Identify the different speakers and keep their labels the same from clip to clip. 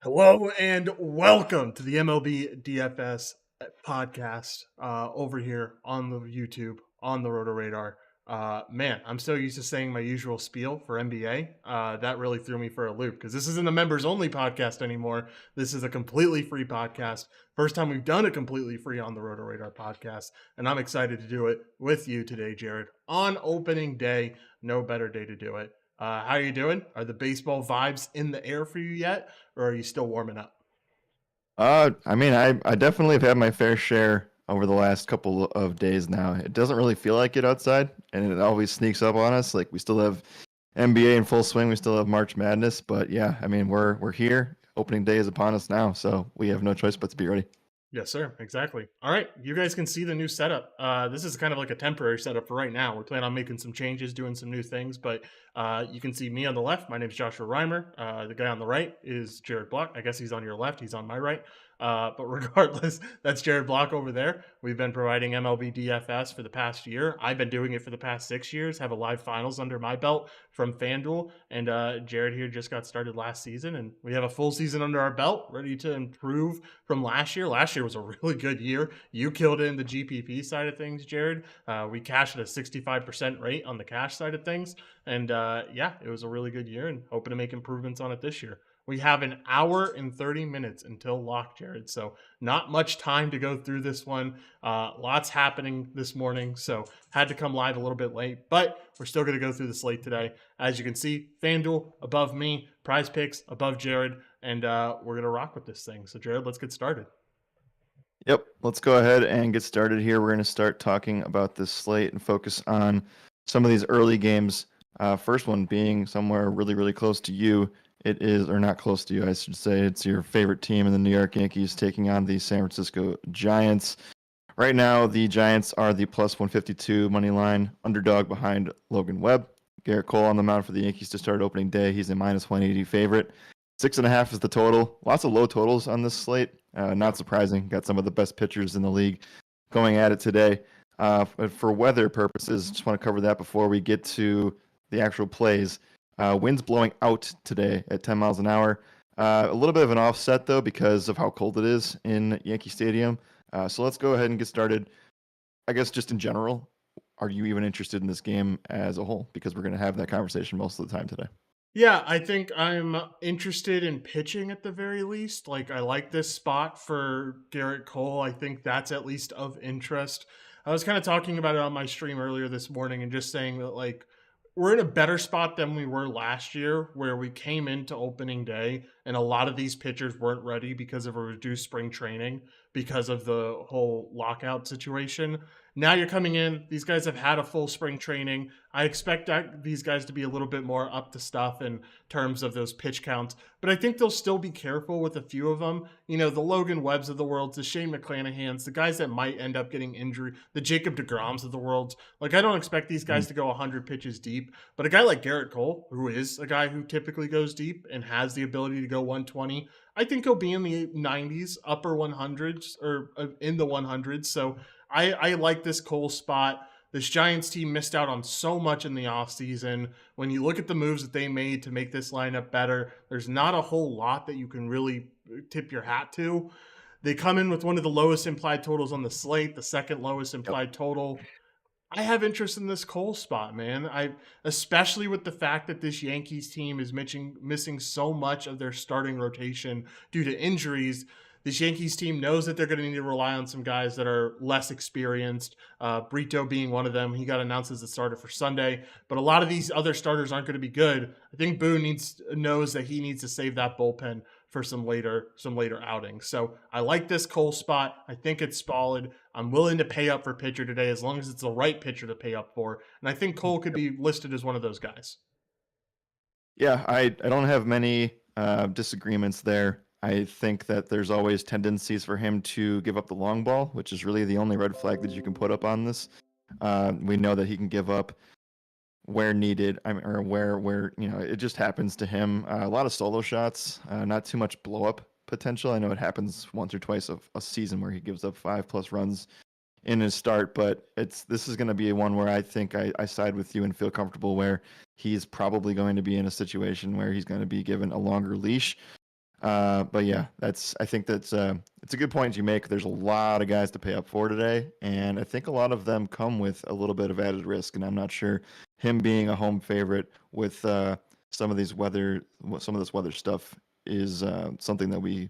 Speaker 1: Hello and welcome to the MLB DFS podcast over here on the YouTube on the RotoRadar. Man, I'm so used to saying my usual spiel for NBA. That really threw me for a loop because this isn't a members only podcast anymore. This is a completely free podcast. First time we've done it completely free on the RotoRadar podcast, and I'm excited to do it with you today, Jared, on opening day. No better day to do it. How are you doing? Are the baseball vibes in the air for you yet? Or are you still warming up?
Speaker 2: I definitely have had my fair share over the last couple of days now. It doesn't really feel like it outside, and it always sneaks up on us. Like we still have NBA in full swing, we still have March Madness, but yeah, we're here. Opening day is upon us now, so we have no choice but to be ready.
Speaker 1: Yes, sir. Exactly. All right. You guys can see the new setup. This is kind of like a temporary setup for right now. We're planning on making some changes, doing some new things, but you can see me on the left. My name is Joshua Riemer. The guy on the right is Jared Block. I guess he's on your left. He's on my right. But regardless, that's Jared Block over there. We've been providing MLB DFS for the past year. I've been doing it for the past 6 years, have a live finals under my belt from FanDuel. And Jared here just got started last season, and we have a full season under our belt, ready to improve from last year. Last year was a really good year. You killed it in the GPP side of things, Jared. We cashed at a 65% rate on the cash side of things. And yeah, it was a really good year and hoping to make improvements on it this year. We have an hour and 30 minutes until lock, Jared. So not much time to go through this one. Lots happening this morning. So had to come live a little bit late, but we're still going to go through the slate today. As you can see, FanDuel above me, Prize Picks above Jared, and we're going to rock with this thing. So Jared, let's get started.
Speaker 2: Yep, let's go ahead and get started here. We're going to start talking about this slate and focus on some of these early games. First one being somewhere really, really close to you. It is, or not close to you, I should say. It's your favorite team in the New York Yankees taking on the San Francisco Giants. Right now, the Giants are the plus 152 money line underdog behind Logan Webb. Garrett Cole on the mound for the Yankees to start opening day. He's a minus 180 favorite. 6.5 is the total. Lots of low totals on this slate. Not surprising. Got some of the best pitchers in the league going at it today. For weather purposes, just want to cover that before we get to the actual plays. Winds blowing out today at 10 miles an hour. A little bit of an offset, though, because of how cold it is in Yankee Stadium. So let's go ahead and get started. I guess just in general, are you even interested in this game as a whole? Because we're going to have that conversation most of the time today.
Speaker 1: Yeah, I think I'm interested in pitching at the very least. Like, I like this spot for Garrett Cole. I think that's at least of interest. I was kind of talking about it on my stream earlier this morning and just saying that, like, we're in a better spot than we were last year, where we came into opening day and a lot of these pitchers weren't ready because of a reduced spring training, because of the whole lockout situation. Now you're coming in, these guys have had a full spring training. I expect these guys to be a little bit more up to stuff in terms of those pitch counts, but I think they'll still be careful with a few of them. You know, the Logan Webbs of the world, the Shane McClanahan's, the guys that might end up getting injury, the Jacob deGroms of the world. Like, I don't expect these guys to go 100 pitches deep, but a guy like Garrett Cole, who is a guy who typically goes deep and has the ability to go 120, I think he'll be in the 90s, upper 100s, or in the 100s. So I like this Cole spot. This Giants team missed out on so much in the offseason. When you look at the moves that they made to make this lineup better, there's not a whole lot that you can really tip your hat to. They come in with one of the lowest implied totals on the slate, the second lowest implied total. I have interest in this Cole spot, man. Especially with the fact that this Yankees team is missing so much of their starting rotation due to injuries. This Yankees team knows that they're going to need to rely on some guys that are less experienced. Brito being one of them. He got announced as the starter for Sunday, but a lot of these other starters aren't going to be good. I think Boone knows that he needs to save that bullpen for some later outings. So I like this Cole spot. I think it's solid. I'm willing to pay up for pitcher today as long as it's the right pitcher to pay up for. And I think Cole could be listed as one of those guys.
Speaker 2: Yeah, I don't have many disagreements there. I think that there's always tendencies for him to give up the long ball, which is really the only red flag that you can put up on this. We know that he can give up where needed, or where it just happens to him. A lot of solo shots, not too much blow up potential. I know it happens once or twice a season where he gives up 5+ runs in his start, but this is going to be one where I think I side with you and feel comfortable where he's probably going to be in a situation where he's going to be given a longer leash. But yeah, I think that's it's a good point you make. There's a lot of guys to pay up for today, and I think a lot of them come with a little bit of added risk. And I'm not sure him being a home favorite with some of this weather stuff is something that we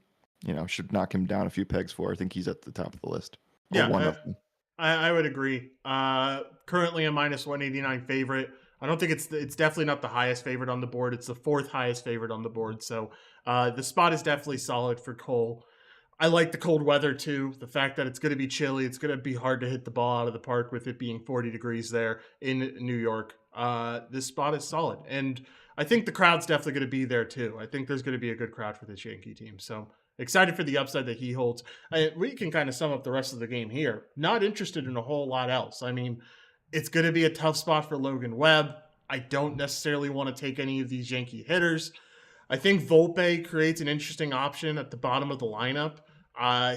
Speaker 2: should knock him down a few pegs for. I think he's at the top of the list, or one
Speaker 1: Yeah,
Speaker 2: of them.
Speaker 1: I would agree. Currently a minus 189 favorite. I don't think it's definitely not the highest favorite on the board. It's the fourth highest favorite on the board. So the spot is definitely solid for Cole. I like the cold weather too. The fact that it's going to be chilly, it's going to be hard to hit the ball out of the park with it being 40 degrees there in New York. This spot is solid, and I think the crowd's definitely going to be there too. I think there's going to be a good crowd for this Yankee team. So excited for the upside that he holds. We can kind of sum up the rest of the game here. Not interested in a whole lot else. I mean, it's going to be a tough spot for Logan Webb. I don't necessarily want to take any of these Yankee hitters. I think Volpe creates an interesting option at the bottom of the lineup.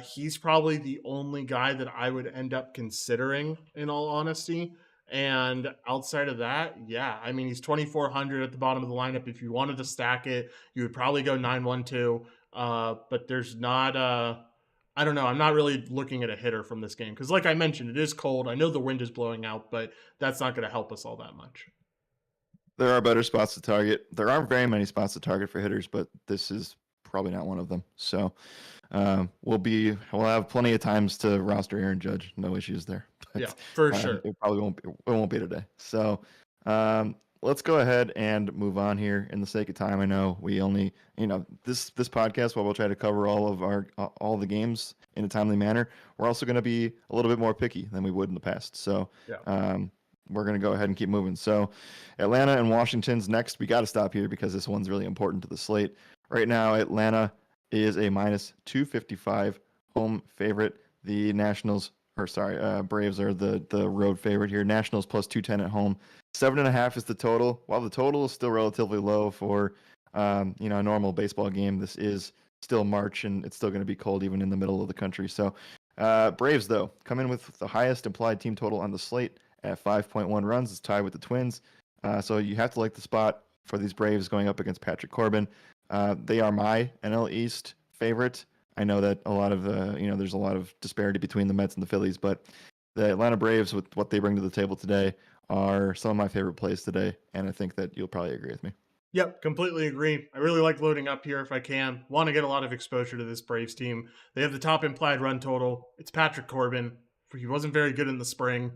Speaker 1: He's probably the only guy that I would end up considering, in all honesty. And outside of that, yeah, I mean, he's 2,400 at the bottom of the lineup. If you wanted to stack it, you would probably go 9-1-2. But there's not, I don't know. I'm not really looking at a hitter from this game because, like I mentioned, it is cold. I know the wind is blowing out, but that's not going to help us all that much.
Speaker 2: There are better spots to target. There aren't very many spots to target for hitters, but this is probably not one of them. So we'll have plenty of times to roster Aaron Judge. No issues there. But,
Speaker 1: Yeah, for sure.
Speaker 2: It probably won't be today. So let's go ahead and move on here. In the sake of time, I know we only this podcast, while we'll try to cover all the games in a timely manner, we're also going to be a little bit more picky than we would in the past. So
Speaker 1: Yeah.
Speaker 2: we're going to go ahead and keep moving. So Atlanta and Washington's next. We got to stop here because this one's really important to the slate. Right now, Atlanta is a minus 255 home favorite. The Braves are the road favorite here. Nationals plus 210 at home. 7.5 is the total. While the total is still relatively low for a normal baseball game, this is still March and it's still going to be cold even in the middle of the country. So Braves, though, come in with the highest implied team total on the slate at 5.1 runs. It's tied with the Twins. So you have to like the spot for these Braves going up against Patrick Corbin. They are my NL East favorite. I know that a lot of there's a lot of disparity between the Mets and the Phillies, but the Atlanta Braves, with what they bring to the table today, are some of my favorite plays today, and I think that you'll probably agree with me.
Speaker 1: Yep, completely agree. I really like loading up here if I can. Want to get a lot of exposure to this Braves team. They have the top implied run total. It's Patrick Corbin. He wasn't very good in the spring.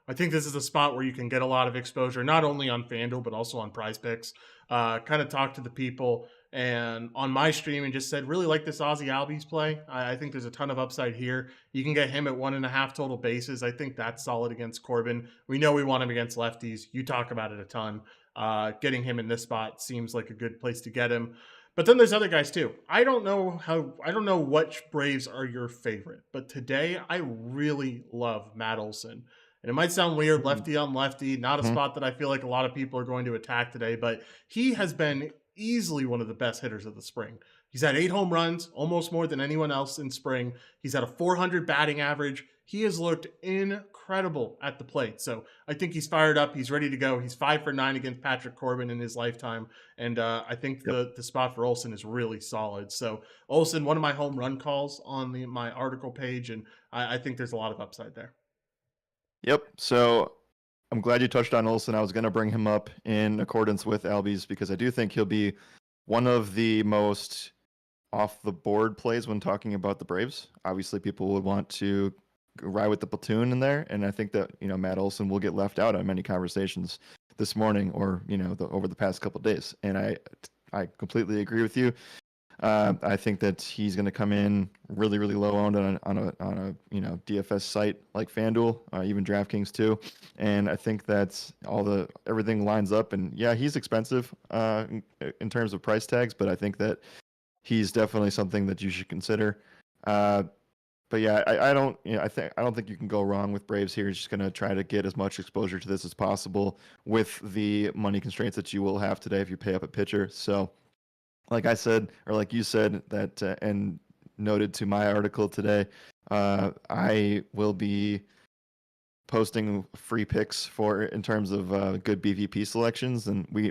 Speaker 1: I think this is a spot where you can get a lot of exposure, not only on FanDuel, but also on Prize Picks. Kind of talk to the people and on my stream and just said, really like this Ozzy Albies play. I think there's a ton of upside here. You can get him at 1.5 total bases. I think that's solid against Corbin. We know we want him against lefties. You talk about it a ton. Getting him in this spot seems like a good place to get him. But then there's other guys too. I don't know which Braves are your favorite, but today I really love Matt Olson. And it might sound weird, lefty on lefty, not a
Speaker 2: Mm-hmm.
Speaker 1: spot that I feel like a lot of people are going to attack today, but he has been easily one of the best hitters of the spring. He's had 8 home runs, almost more than anyone else in spring. He's had a 400 batting average. He has looked incredible at the plate. So I think he's fired up. He's ready to go. He's 5 for 9 against Patrick Corbin in his lifetime. And I think
Speaker 2: Yep.
Speaker 1: the spot for Olson is really solid. So Olson, one of my home run calls on my article page. And I think there's a lot of upside there.
Speaker 2: Yep. So I'm glad you touched on Olson. I was going to bring him up in accordance with Albies because I do think he'll be one of the most off the board plays when talking about the Braves. Obviously, people would want to ride with the platoon in there, and I think that Matt Olson will get left out on many conversations this morning or over the past couple of days. And I completely agree with you. I think that he's going to come in really, really low owned on a DFS site like FanDuel, even DraftKings too. And I think that everything lines up. And yeah, he's expensive in terms of price tags, but I think that he's definitely something that you should consider. But yeah, I don't think you can go wrong with Braves here. He's just going to try to get as much exposure to this as possible with the money constraints that you will have today if you pay up a pitcher. So, like I said, or like you said, that and noted to my article today, I will be posting free picks for in terms of good BVP selections, and we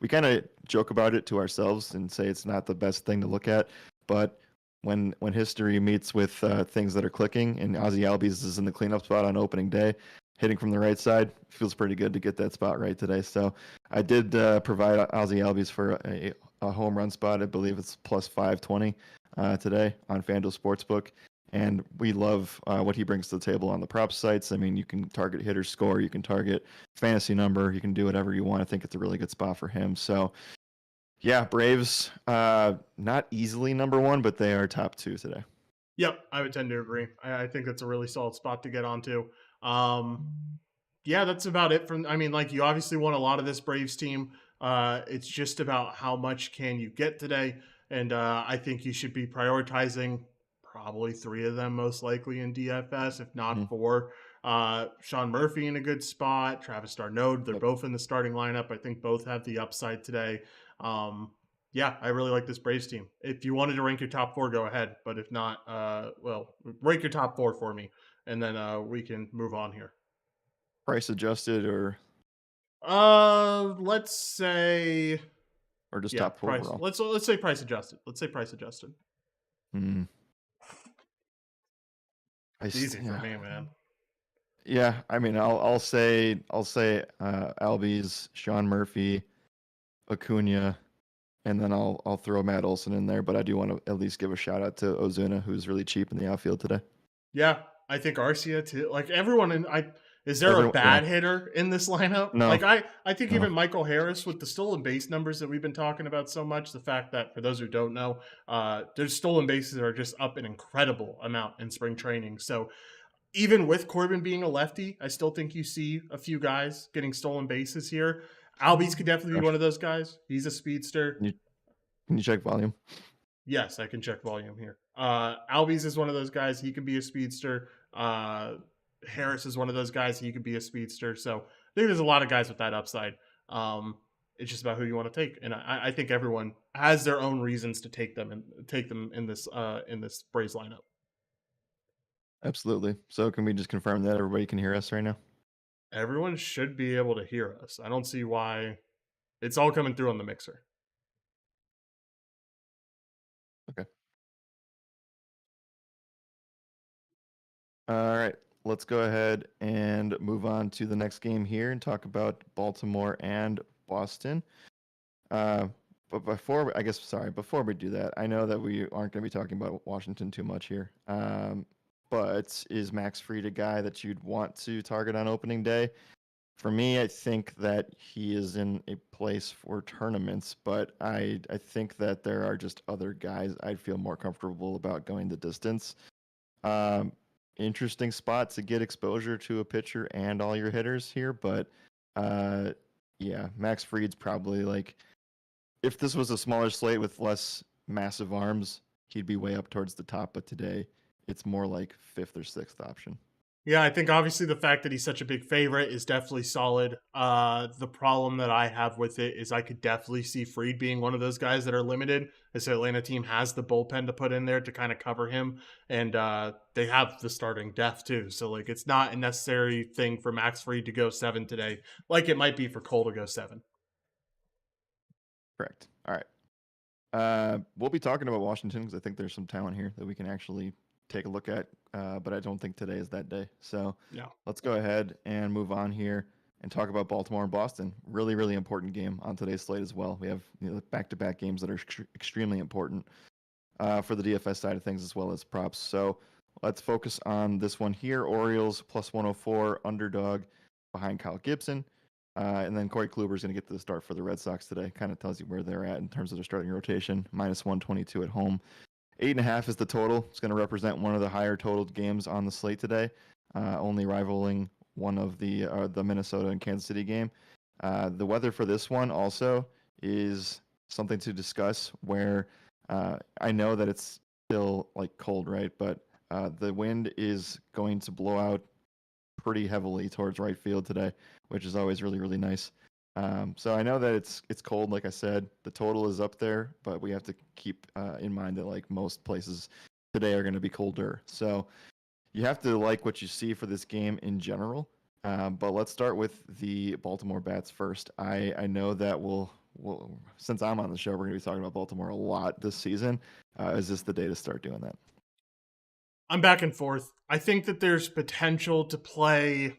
Speaker 2: kind of joke about it to ourselves and say it's not the best thing to look at, but when history meets with things that are clicking, and Ozzy Albies is in the cleanup spot on opening day, hitting from the right side, feels pretty good to get that spot right today. So I did provide Ozzy Albies for a home run spot. I believe it's plus 520 today on FanDuel Sportsbook. And we love what he brings to the table on the prop sites. I mean, you can target hitter score, you can target fantasy number, you can do whatever you want. I think it's a really good spot for him. So, yeah, Braves, not easily number one, but they are top 2 today.
Speaker 1: Yep, I would tend to agree. I think that's a really solid spot to get onto. Yeah, that's about it. You obviously won a lot of this Braves team. It's just about how much can you get today, and I think you should be prioritizing probably 3 of them most likely in DFS, if not 4. Sean Murphy in a good spot, Travis d'Arnaud, they're both in the starting lineup. I think both have the upside today. Yeah, I really like this Braves team. If you wanted to rank your top 4, go ahead. But if not, rank your top 4 for me, and then we can move on here.
Speaker 2: Price adjusted or
Speaker 1: let's say,
Speaker 2: or just top 4
Speaker 1: price.
Speaker 2: overall?
Speaker 1: Let's say price adjusted. Let's say price adjusted. It's easy for me, man.
Speaker 2: Yeah, I mean, I'll say Albies, Sean Murphy, Acuna, and then I'll throw Matt Olson in there. But I do want to at least give a shout out to Ozuna, who's really cheap in the outfield today.
Speaker 1: Yeah, I think Arcia too. Like everyone is there a bad hitter in this lineup?
Speaker 2: No.
Speaker 1: Like I think even Michael Harris with the stolen base numbers that we've been talking about so much, the fact that for those who don't know, their stolen bases are just up an incredible amount in spring training. So even with Corbin being a lefty, I still think you see a few guys getting stolen bases here. Albies could definitely be one of those guys. He's a speedster.
Speaker 2: Can you check volume?
Speaker 1: Yes, I can check volume here. Albies is one of those guys. He can be a speedster. Harris is one of those guys. He could be a speedster. So I think there's a lot of guys with that upside. It's just about who you want to take, and I think everyone has their own reasons to take them in this Braves lineup.
Speaker 2: Absolutely. So can we just confirm that everybody can hear us right now?
Speaker 1: Everyone should be able to hear us. I don't see why. It's all coming through on the mixer.
Speaker 2: Okay. All right. Let's go ahead and move on to the next game here and talk about Baltimore and Boston. But before we do that, I know that we aren't going to be talking about Washington too much here. But is Max Fried a guy that you'd want to target on opening day? For me, I think that he is in a place for tournaments, but I think that there are just other guys I'd feel more comfortable about going the distance. Interesting spot to get exposure to a pitcher and all your hitters here, but yeah, Max Fried's probably like, if this was a smaller slate with less massive arms, he'd be way up towards the top, but today it's more like 5th or 6th option.
Speaker 1: Yeah, I think obviously the fact that he's such a big favorite is definitely solid. The problem that I have with it is I could definitely see Fried being one of those guys that are limited. This Atlanta team has the bullpen to put in there to kind of cover him, and they have the starting depth too. So like, it's not a necessary thing for Max Fried to go 7 today, like it might be for Cole to go 7.
Speaker 2: Correct. All right. We'll be talking about Washington because I think there's some talent here that we can actually take a look at, but I don't think today is that day. So let's go ahead and move on here and talk about Baltimore and Boston. Really, really important game on today's slate as well. We have back-to-back games that are extremely important for the DFS side of things as well as props. So let's focus on this one here. Orioles plus 104 underdog behind Kyle Gibson. And then Corey Kluber is going to get to the start for the Red Sox today. Kind of tells you where they're at in terms of their starting rotation. Minus 122 at home. 8.5 is the total. It's going to represent one of the higher totaled games on the slate today, only rivaling one of the Minnesota and Kansas City game. The weather for this one also is something to discuss, where I know that it's still like cold, right? But the wind is going to blow out pretty heavily towards right field today, which is always really, really nice. So I know that it's cold, like I said. The total is up there, but we have to keep in mind that like most places today are going to be colder. So you have to like what you see for this game in general. But let's start with the Baltimore bats first. I know that we'll since I'm on the show, we're going to be talking about Baltimore a lot this season. Is this the day to start doing that?
Speaker 1: I'm back and forth. I think that there's potential to play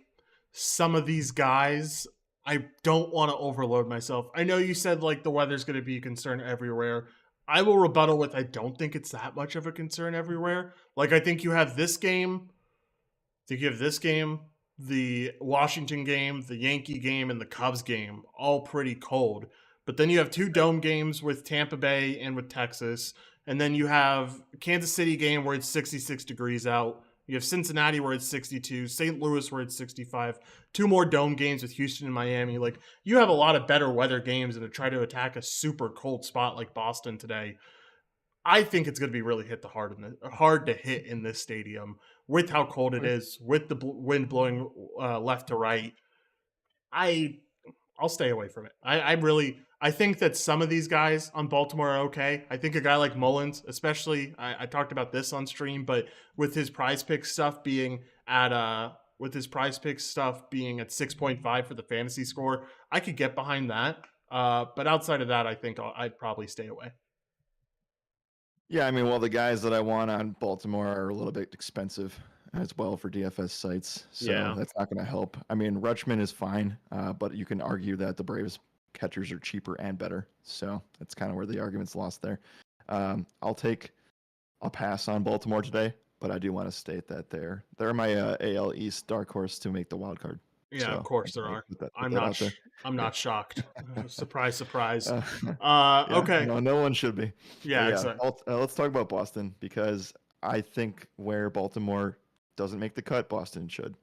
Speaker 1: some of these guys. I don't want to overload myself. I know you said like the weather's going to be a concern everywhere. I will rebuttal with I don't think it's that much of a concern everywhere. Like I think you have this game, the Washington game, the Yankee game, and the Cubs game, all pretty cold. But then you have two dome games with Tampa Bay and with Texas. And then you have Kansas City game where it's 66 degrees out. You have Cincinnati where it's 62, St. Louis where it's 65, two more dome games with Houston and Miami. Like you have a lot of better weather games and to try to attack a super cold spot like Boston today. I think it's going to be really hard to hit in this stadium with how cold it is, with the wind blowing left to right. I I'll stay away from it. I think that some of these guys on Baltimore are okay. I think a guy like Mullins, especially I talked about this on stream, but with his prize pick stuff being at 6.5 for the fantasy score, I could get behind that. But outside of that, I think I'd probably stay away.
Speaker 2: Yeah, I mean, well, the guys that I want on Baltimore are a little bit expensive as well for DFS sites, so that's not going to help. I mean, Rutschman is fine, but you can argue that the Braves catchers are cheaper and better, so that's kind of where the argument's lost there. I'll pass on Baltimore today, but I do want to state that they're my AL East dark horse to make the wild card.
Speaker 1: Yeah, so, of course there are. I'm not shocked. Surprise, surprise. Okay.
Speaker 2: No one should be.
Speaker 1: Yeah, exactly.
Speaker 2: Let's talk about Boston because I think where Baltimore doesn't make the cut, Boston should.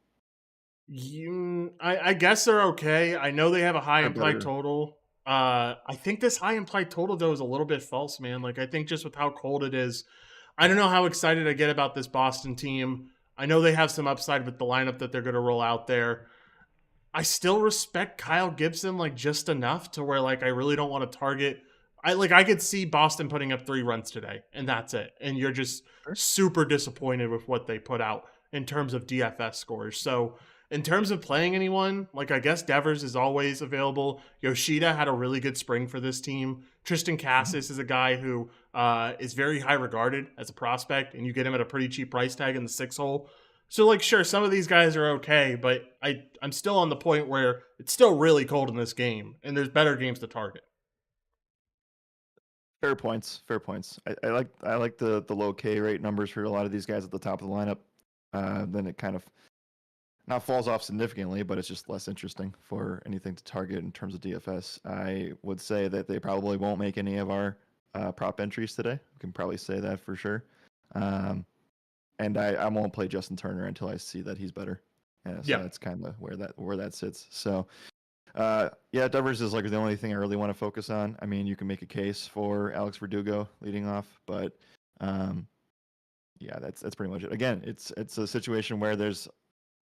Speaker 1: I guess they're okay. I know they have a high implied total. I think this high implied total though is a little bit false, man. Like I think just with how cold it is, I don't know how excited I get about this Boston team. I know they have some upside with the lineup that they're going to roll out there. I still respect Kyle Gibson like just enough to where like I really don't want to target. I could see Boston putting up 3 runs today and that's it. And you're just super disappointed with what they put out in terms of DFS scores. So in terms of playing anyone, like I guess Devers is always available. Yoshida had a really good spring for this team. Tristan Cassis is a guy who is very high regarded as a prospect, and you get him at a pretty cheap price tag in the 6 hole. So, like, sure, some of these guys are okay, but I'm still on the point where it's still really cold in this game, and there's better games to target.
Speaker 2: Fair points. I like the low K rate numbers for a lot of these guys at the top of the lineup. Then it kind of not falls off significantly, but it's just less interesting for anything to target in terms of DFS. I would say that they probably won't make any of our prop entries today. We can probably say that for sure. And I won't play Justin Turner until I see that he's better. That's kind of where that sits. So, Devers is like the only thing I really want to focus on. I mean, you can make a case for Alex Verdugo leading off, but that's pretty much it. Again, it's a situation where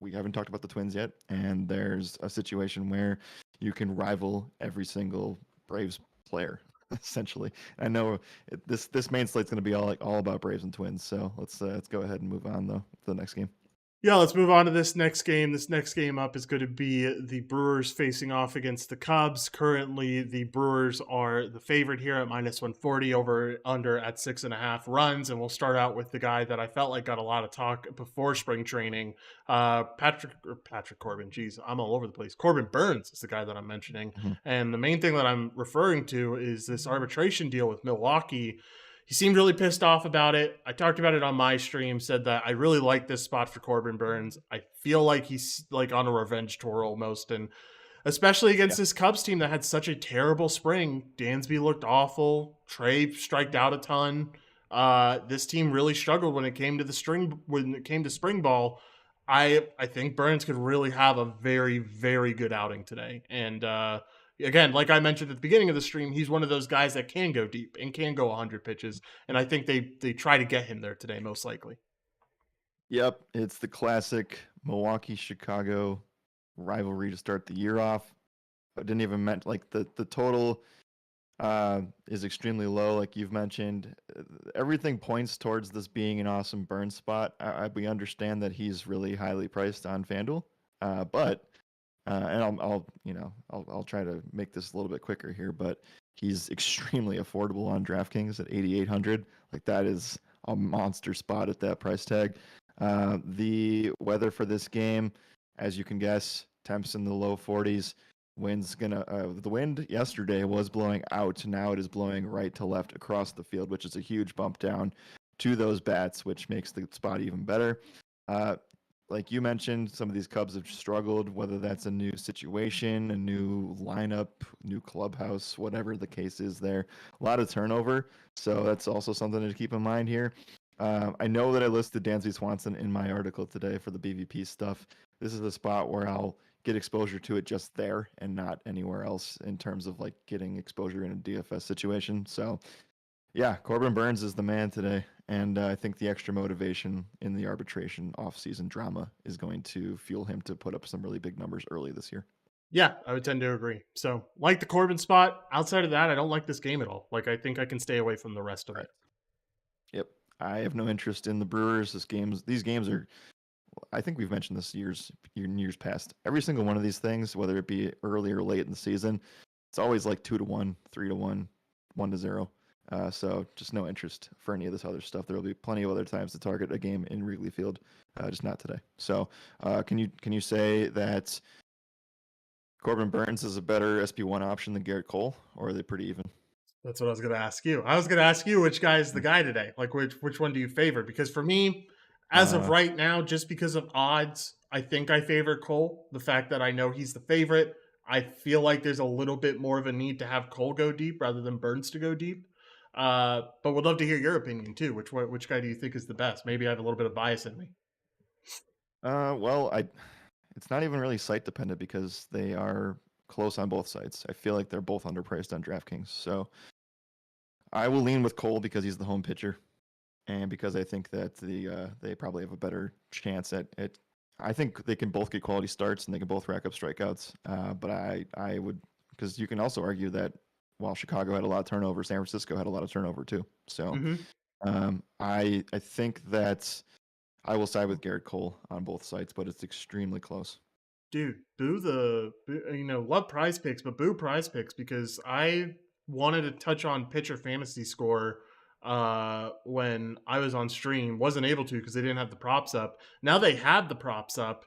Speaker 2: we haven't talked about the Twins yet, and there's a situation where you can rival every single Braves player. Essentially, I know this main slate's going to be all about Braves and Twins. So let's go ahead and move on though to the next game.
Speaker 1: Yeah, let's move on to this next game. This next game up is going to be the Brewers facing off against the Cubs. Currently, the Brewers are the favorite here at -140 over under at 6.5 runs. And we'll start out with the guy that I felt like got a lot of talk before spring training. Patrick Corbin. Geez, I'm all over the place. Corbin Burnes is the guy that I'm mentioning. Mm-hmm. And the main thing that I'm referring to is this arbitration deal with Milwaukee. He seemed really pissed off about it. I talked about it on my stream, said that I really like this spot for Corbin Burnes. I feel like he's like on a revenge tour almost, and especially against this Cubs team that had such a terrible spring. Dansby looked awful. Trey striked out a ton. This team really struggled when it came to spring ball. I think Burnes could really have a very, very good outing today. And again, like I mentioned at the beginning of the stream, he's one of those guys that can go deep and can go 100 pitches. And I think they try to get him there today, most likely.
Speaker 2: Yep, it's the classic Milwaukee-Chicago rivalry to start the year off. I didn't even mention like the total is extremely low, like you've mentioned. Everything points towards this being an awesome burn spot. We understand that he's really highly priced on FanDuel, but and I'll try to make this a little bit quicker here, but he's extremely affordable on DraftKings at 8,800. Like that is a monster spot at that price tag. The weather for this game, as you can guess, temps in the low 40s. The wind yesterday was blowing out. Now it is blowing right to left across the field, which is a huge bump down to those bats, which makes the spot even better. Like you mentioned, some of these Cubs have struggled, whether that's a new situation, a new lineup, new clubhouse, whatever the case is there. A lot of turnover. So that's also something to keep in mind here. I know that I listed Dansby Swanson in my article today for the BVP stuff. This is a spot where I'll get exposure to it just there and not anywhere else in terms of like getting exposure in a DFS situation. So yeah, Corbin Burns is the man today. And I think the extra motivation in the arbitration offseason drama is going to fuel him to put up some really big numbers early this year.
Speaker 1: Yeah, I would tend to agree. So, like the Corbin spot, outside of that, I don't like this game at all. Like, I think I can stay away from the rest of it.
Speaker 2: Yep. I have no interest in the Brewers. These games are, I think we've mentioned this years past. Every single one of these things, whether it be early or late in the season, it's always like 2-1, 3-1, 1-0. So just no interest for any of this other stuff. There will be plenty of other times to target a game in Wrigley Field, just not today. So can you say that Corbin Burns is a better SP1 option than Garrett Cole, or are they pretty even?
Speaker 1: That's what I was going to ask you. I was going to ask you which guy is the guy today. Like, which one do you favor? Because for me, as of right now, just because of odds, I think I favor Cole. The fact that I know he's the favorite, I feel like there's a little bit more of a need to have Cole go deep rather than Burns to go deep. But would love to hear your opinion too. Which guy do you think is the best? Maybe I have a little bit of bias in me.
Speaker 2: Well, it's not even really site dependent because they are close on both sides. I feel like they're both underpriced on DraftKings. So I will lean with Cole because he's the home pitcher, and because I think that they probably have a better chance at. I think they can both get quality starts and they can both rack up strikeouts. But I would, because you can also argue that while Chicago had a lot of turnover, San Francisco had a lot of turnover too. So I think that I will side with Garrett Cole on both sides, but it's extremely close.
Speaker 1: Dude, love Prize Picks, but boo Prize Picks because I wanted to touch on pitcher fantasy score when I was on stream. Wasn't able to because they didn't have the props up. Now they had the props up.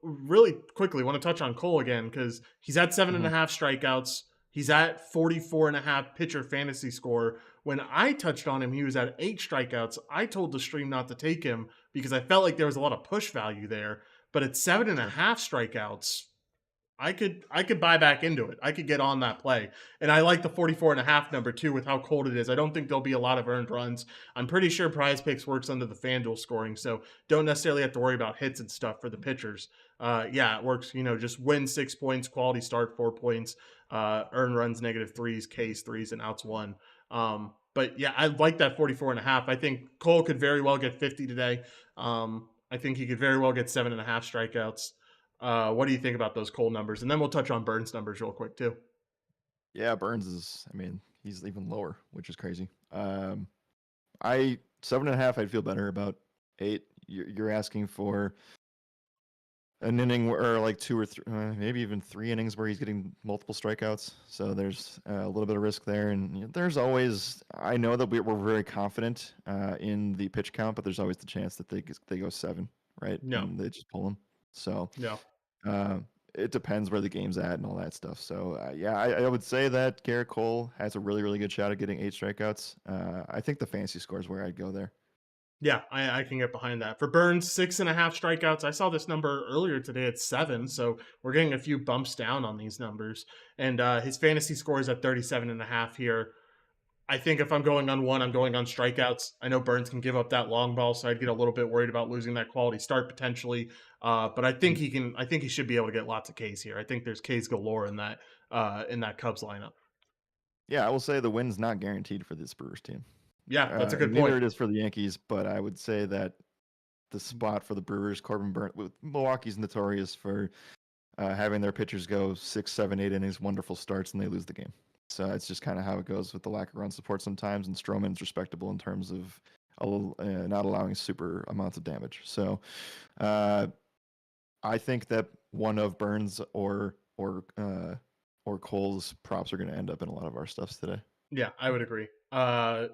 Speaker 1: Really quickly, want to touch on Cole again because he's at 7.5 strikeouts. He's at 44.5 pitcher fantasy score. When I touched on him, he was at 8 strikeouts. I told the stream not to take him because I felt like there was a lot of push value there. But at 7.5 strikeouts, I could buy back into it. I could get on that play. And I like the 44.5 number too with how cold it is. I don't think there'll be a lot of earned runs. I'm pretty sure Prize Picks works under the FanDuel scoring, so don't necessarily have to worry about hits and stuff for the pitchers. Yeah, it works, just win 6 points, quality start 4 points, earn runs -3s, Ks 3s, and outs 1. But yeah, I like that 44.5. I think Cole could very well get 50 today. I think he could very well get 7.5 strikeouts. What do you think about those Cole numbers? And then we'll touch on Burns numbers real quick too.
Speaker 2: Yeah, Burns is. I mean, he's even lower, which is crazy. I 7.5. I'd feel better about 8. You're asking for an inning or like 2 or 3, maybe even 3 innings where he's getting multiple strikeouts. So there's a little bit of risk there, and there's always. I know that we're very confident in the pitch count, but there's always the chance that they go 7, right?
Speaker 1: No,
Speaker 2: and they just pull him. So
Speaker 1: no.
Speaker 2: It depends where the game's at and all that stuff. So yeah, I would say that Garrett Cole has a really, really good shot at getting 8 strikeouts. I think the fantasy score is where I'd go there.
Speaker 1: Yeah, I can get behind that. For Burns, 6.5 strikeouts. I saw this number earlier today at 7, so we're getting a few bumps down on these numbers. And his fantasy score is at 37.5 here. I think if I'm going on 1, I'm going on strikeouts. I know Burns can give up that long ball, so I'd get a little bit worried about losing that quality start potentially. But I think he can. I think he should be able to get lots of Ks here. I think there's Ks galore in that Cubs lineup.
Speaker 2: Yeah, I will say the win's not guaranteed for this Brewers team.
Speaker 1: Yeah, that's a good
Speaker 2: neither
Speaker 1: point.
Speaker 2: it is for the Yankees, but I would say that the spot for the Brewers, Corbin Burns, Milwaukee's notorious for having their pitchers go 6, 7, 8 innings, wonderful starts, and they lose the game. So it's just kind of how it goes with the lack of run support sometimes. And Stroman's respectable in terms of not allowing super amounts of damage. So uh, I think that one of Burns or Cole's props are going to end up in a lot of our stuffs today.
Speaker 1: Yeah, I would agree. I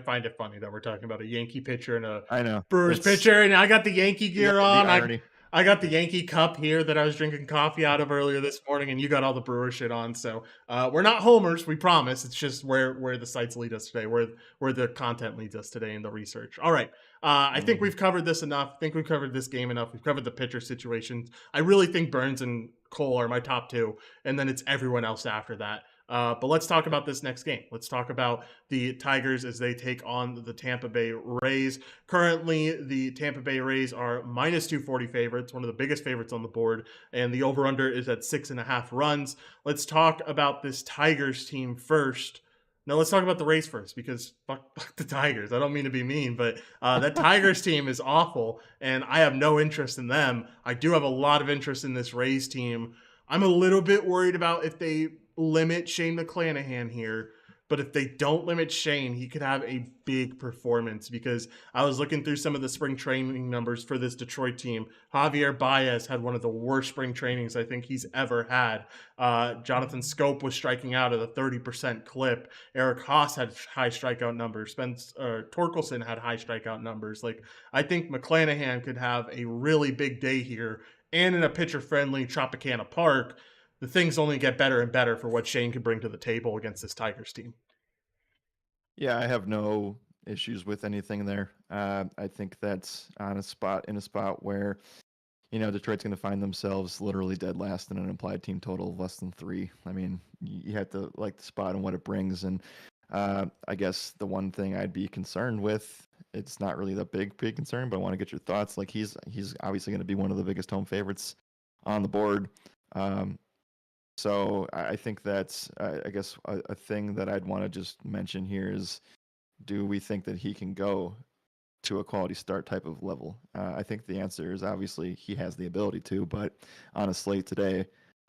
Speaker 1: find it funny that we're talking about a Yankee pitcher and a
Speaker 2: I know
Speaker 1: Brewers
Speaker 2: it's
Speaker 1: pitcher, and I got the Yankee gear
Speaker 2: the
Speaker 1: on.
Speaker 2: irony.
Speaker 1: I got the Yankee cup here that I was drinking coffee out of earlier this morning, and you got all the Brewer shit on. So we're not homers, we promise. It's just where the sites lead us today, where the content leads us today in the research. All right. I think we've covered this enough. I think we've covered this game enough. We've covered the pitcher situations. I really think Burns and Cole are my top two, and then it's everyone else after that. But let's talk about this next game. Let's talk about the Tigers as they take on the Tampa Bay Rays. Currently, the Tampa Bay Rays are minus 240 favorites, one of the biggest favorites on the board, and the over-under is at 6.5 runs. Let's talk about this Tigers team first. No, let's talk about the Rays first because fuck the Tigers. I don't mean to be mean, but that Tigers team is awful, and I have no interest in them. I do have a lot of interest in this Rays team. I'm a little bit worried about if they limit Shane McClanahan here, but if they don't limit Shane, he could have a big performance because I was looking through some of the spring training numbers for this Detroit team. Javier Baez had one of the worst spring trainings I think he's ever had. Jonathan Scope was striking out at a 30% clip. Eric Haas had high strikeout numbers. Torkelson had high strikeout numbers. Like, I think McClanahan could have a really big day here, and in a pitcher-friendly Tropicana Park, the things only get better and better for what Shane could bring to the table against this Tigers team.
Speaker 2: Yeah, I have no issues with anything there. I think that's in a spot where, Detroit's going to find themselves literally dead last in an implied team total of less than 3. I mean, you have to like the spot and what it brings. And I guess the one thing I'd be concerned with, it's not really the big concern, but I want to get your thoughts. Like he's obviously going to be one of the biggest home favorites on the board. So I think that's, I guess, a thing that I'd want to just mention here is, do we think that he can go to a quality start type of level? I think the answer is obviously he has the ability to, but on a slate today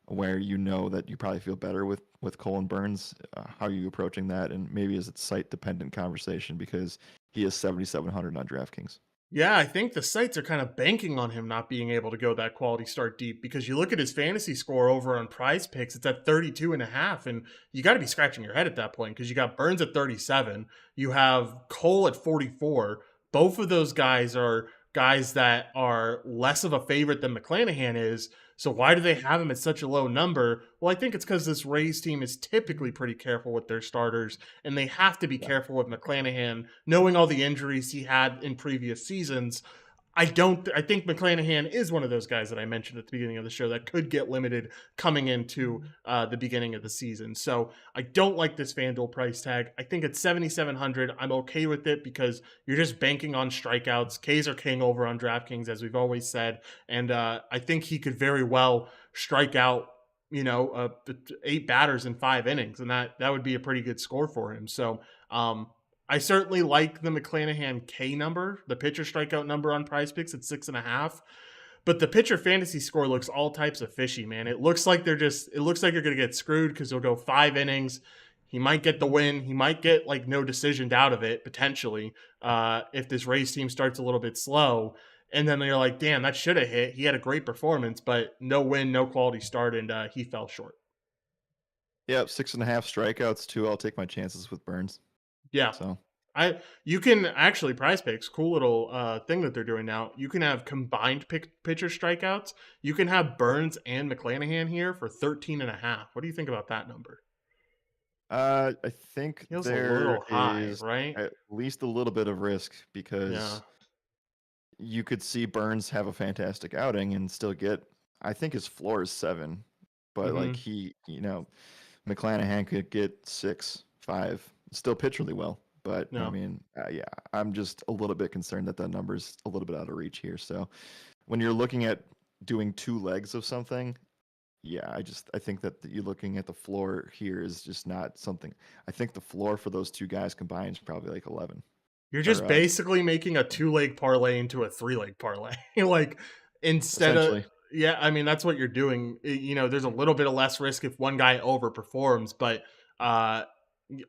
Speaker 2: where that you probably feel better with Cole and Burns, how are you approaching that? And maybe is it site-dependent conversation because he is 7,700 on DraftKings?
Speaker 1: Yeah, I think the sites are kind of banking on him not being able to go that quality start deep because you look at his fantasy score over on Prize Picks, it's at 32.5, and you got to be scratching your head at that point because you got Burns at 37, you have Cole at 44. Both of those guys are guys that are less of a favorite than McClanahan is. So why do they have him at such a low number? Well, I think it's because this Rays team is typically pretty careful with their starters, and they have to be careful with McClanahan, knowing all the injuries he had in previous seasons. I think McClanahan is one of those guys that I mentioned at the beginning of the show that could get limited coming into the beginning of the season. So I don't like this FanDuel price tag. I think at 7,700, I'm okay with it because you're just banking on strikeouts. K's are king over on DraftKings, as we've always said. And I think he could very well strike out 8 batters in 5 innings, and that would be a pretty good score for him. So I certainly like the McClanahan K number, the pitcher strikeout number on Prize Picks at 6.5. But the pitcher fantasy score looks all types of fishy, man. It looks like you're going to get screwed because he'll go 5 innings. He might get the win. He might get like no decision out of it, potentially, if this Rays team starts a little bit slow. And then they're like, damn, that should have hit. He had a great performance, but no win, no quality start, and he fell short.
Speaker 2: Yep, 6.5 strikeouts too. I'll take my chances with Burns.
Speaker 1: Yeah.
Speaker 2: So
Speaker 1: you can actually Prize Picks, cool little thing that they're doing now. You can have combined pitcher strikeouts. You can have Burns and McClanahan here for 13.5. What do you think about that number?
Speaker 2: I think
Speaker 1: Feels
Speaker 2: there
Speaker 1: a little high,
Speaker 2: is
Speaker 1: right?
Speaker 2: at least a little bit of risk because you could see Burns have a fantastic outing and still get, I think his floor is 7, but like McClanahan could get 6, 5, still pitch really well. But I mean, I'm just a little bit concerned that number's a little bit out of reach here. So when you're looking at doing 2 legs of something, I think that you're looking at the floor here is just not something. I think the floor for those 2 guys combined is probably like 11.
Speaker 1: You're just basically making a 2-leg parlay into a 3-leg parlay. Like instead of, I mean, that's what you're doing. There's a little bit of less risk if one guy overperforms, but Uh,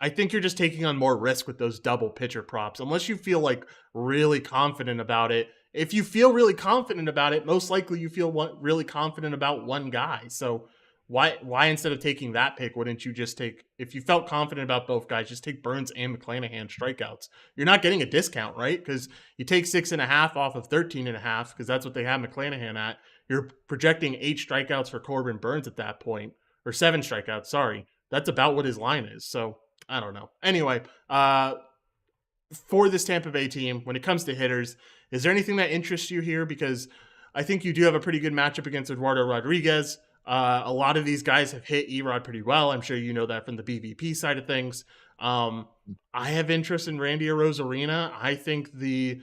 Speaker 1: I think you're just taking on more risk with those double pitcher props, unless you feel like really confident about it. If you feel really confident about it, most likely you feel really confident about one guy. So why instead of taking that pick, wouldn't you just take, if you felt confident about both guys, just take Burns and McClanahan strikeouts? You're not getting a discount, right? Because you take 6.5 off of 13.5, because that's what they have McClanahan at. You're projecting 8 strikeouts for Corbin Burns at that point, or 7 strikeouts. Sorry, that's about what his line is. So I don't know. Anyway, for this Tampa Bay team, when it comes to hitters, is there anything that interests you here? Because I think you do have a pretty good matchup against Eduardo Rodriguez. A lot of these guys have hit Erod pretty well. I'm sure you know that from the BVP side of things. I have interest in Randy Arozarena. I think the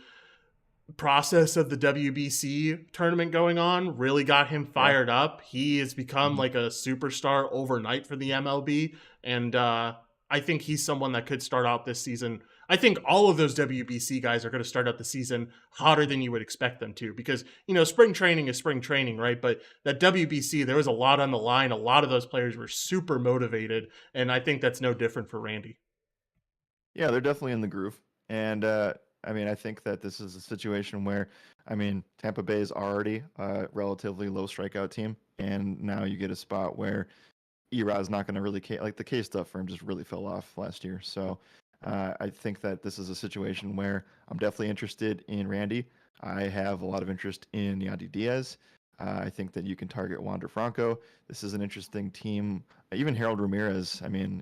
Speaker 1: process of the WBC tournament going on really got him
Speaker 2: Yeah.
Speaker 1: fired up. He has become like a superstar overnight for the MLB, and I think he's someone that could start out this season. I think all of those WBC guys are going to start out the season hotter than you would expect them to, because spring training is spring training, right? But that WBC, there was a lot on the line. A lot of those players were super motivated, and I think that's no different for Randy.
Speaker 2: Yeah, they're definitely in the groove. And I mean, I think that this is a situation where, I mean, Tampa Bay is already a relatively low strikeout team. And now you get a spot where Erod's not going to really, like the K stuff for him just really fell off last year. So I think that this is a situation where I'm definitely interested in Randy. I have a lot of interest in Yandy Diaz. I think that you can target Wander Franco. This is an interesting team. Even Harold Ramirez, I mean,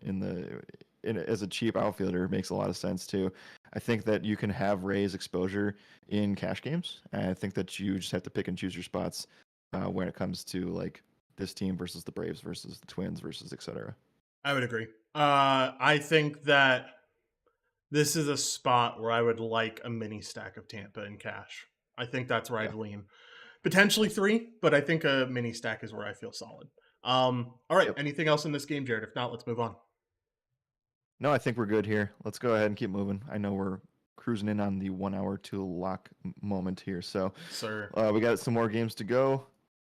Speaker 2: as a cheap outfielder, makes a lot of sense too. I think that you can have Ray's exposure in cash games. And I think that you just have to pick and choose your spots when it comes to like this team versus the Braves versus the Twins versus etc.
Speaker 1: I would agree. I think that this is a spot where I would like a mini stack of Tampa in cash. I think that's where
Speaker 2: Yeah.
Speaker 1: I'd lean. Potentially 3, but I think a mini stack is where I feel solid. All right.
Speaker 2: Yep.
Speaker 1: Anything else in this game, Jared? If not, let's move on.
Speaker 2: No, I think we're good here. Let's go ahead and keep moving. I know we're cruising in on the 1 hour to lock moment here. So
Speaker 1: Sir.
Speaker 2: we got some more games to go.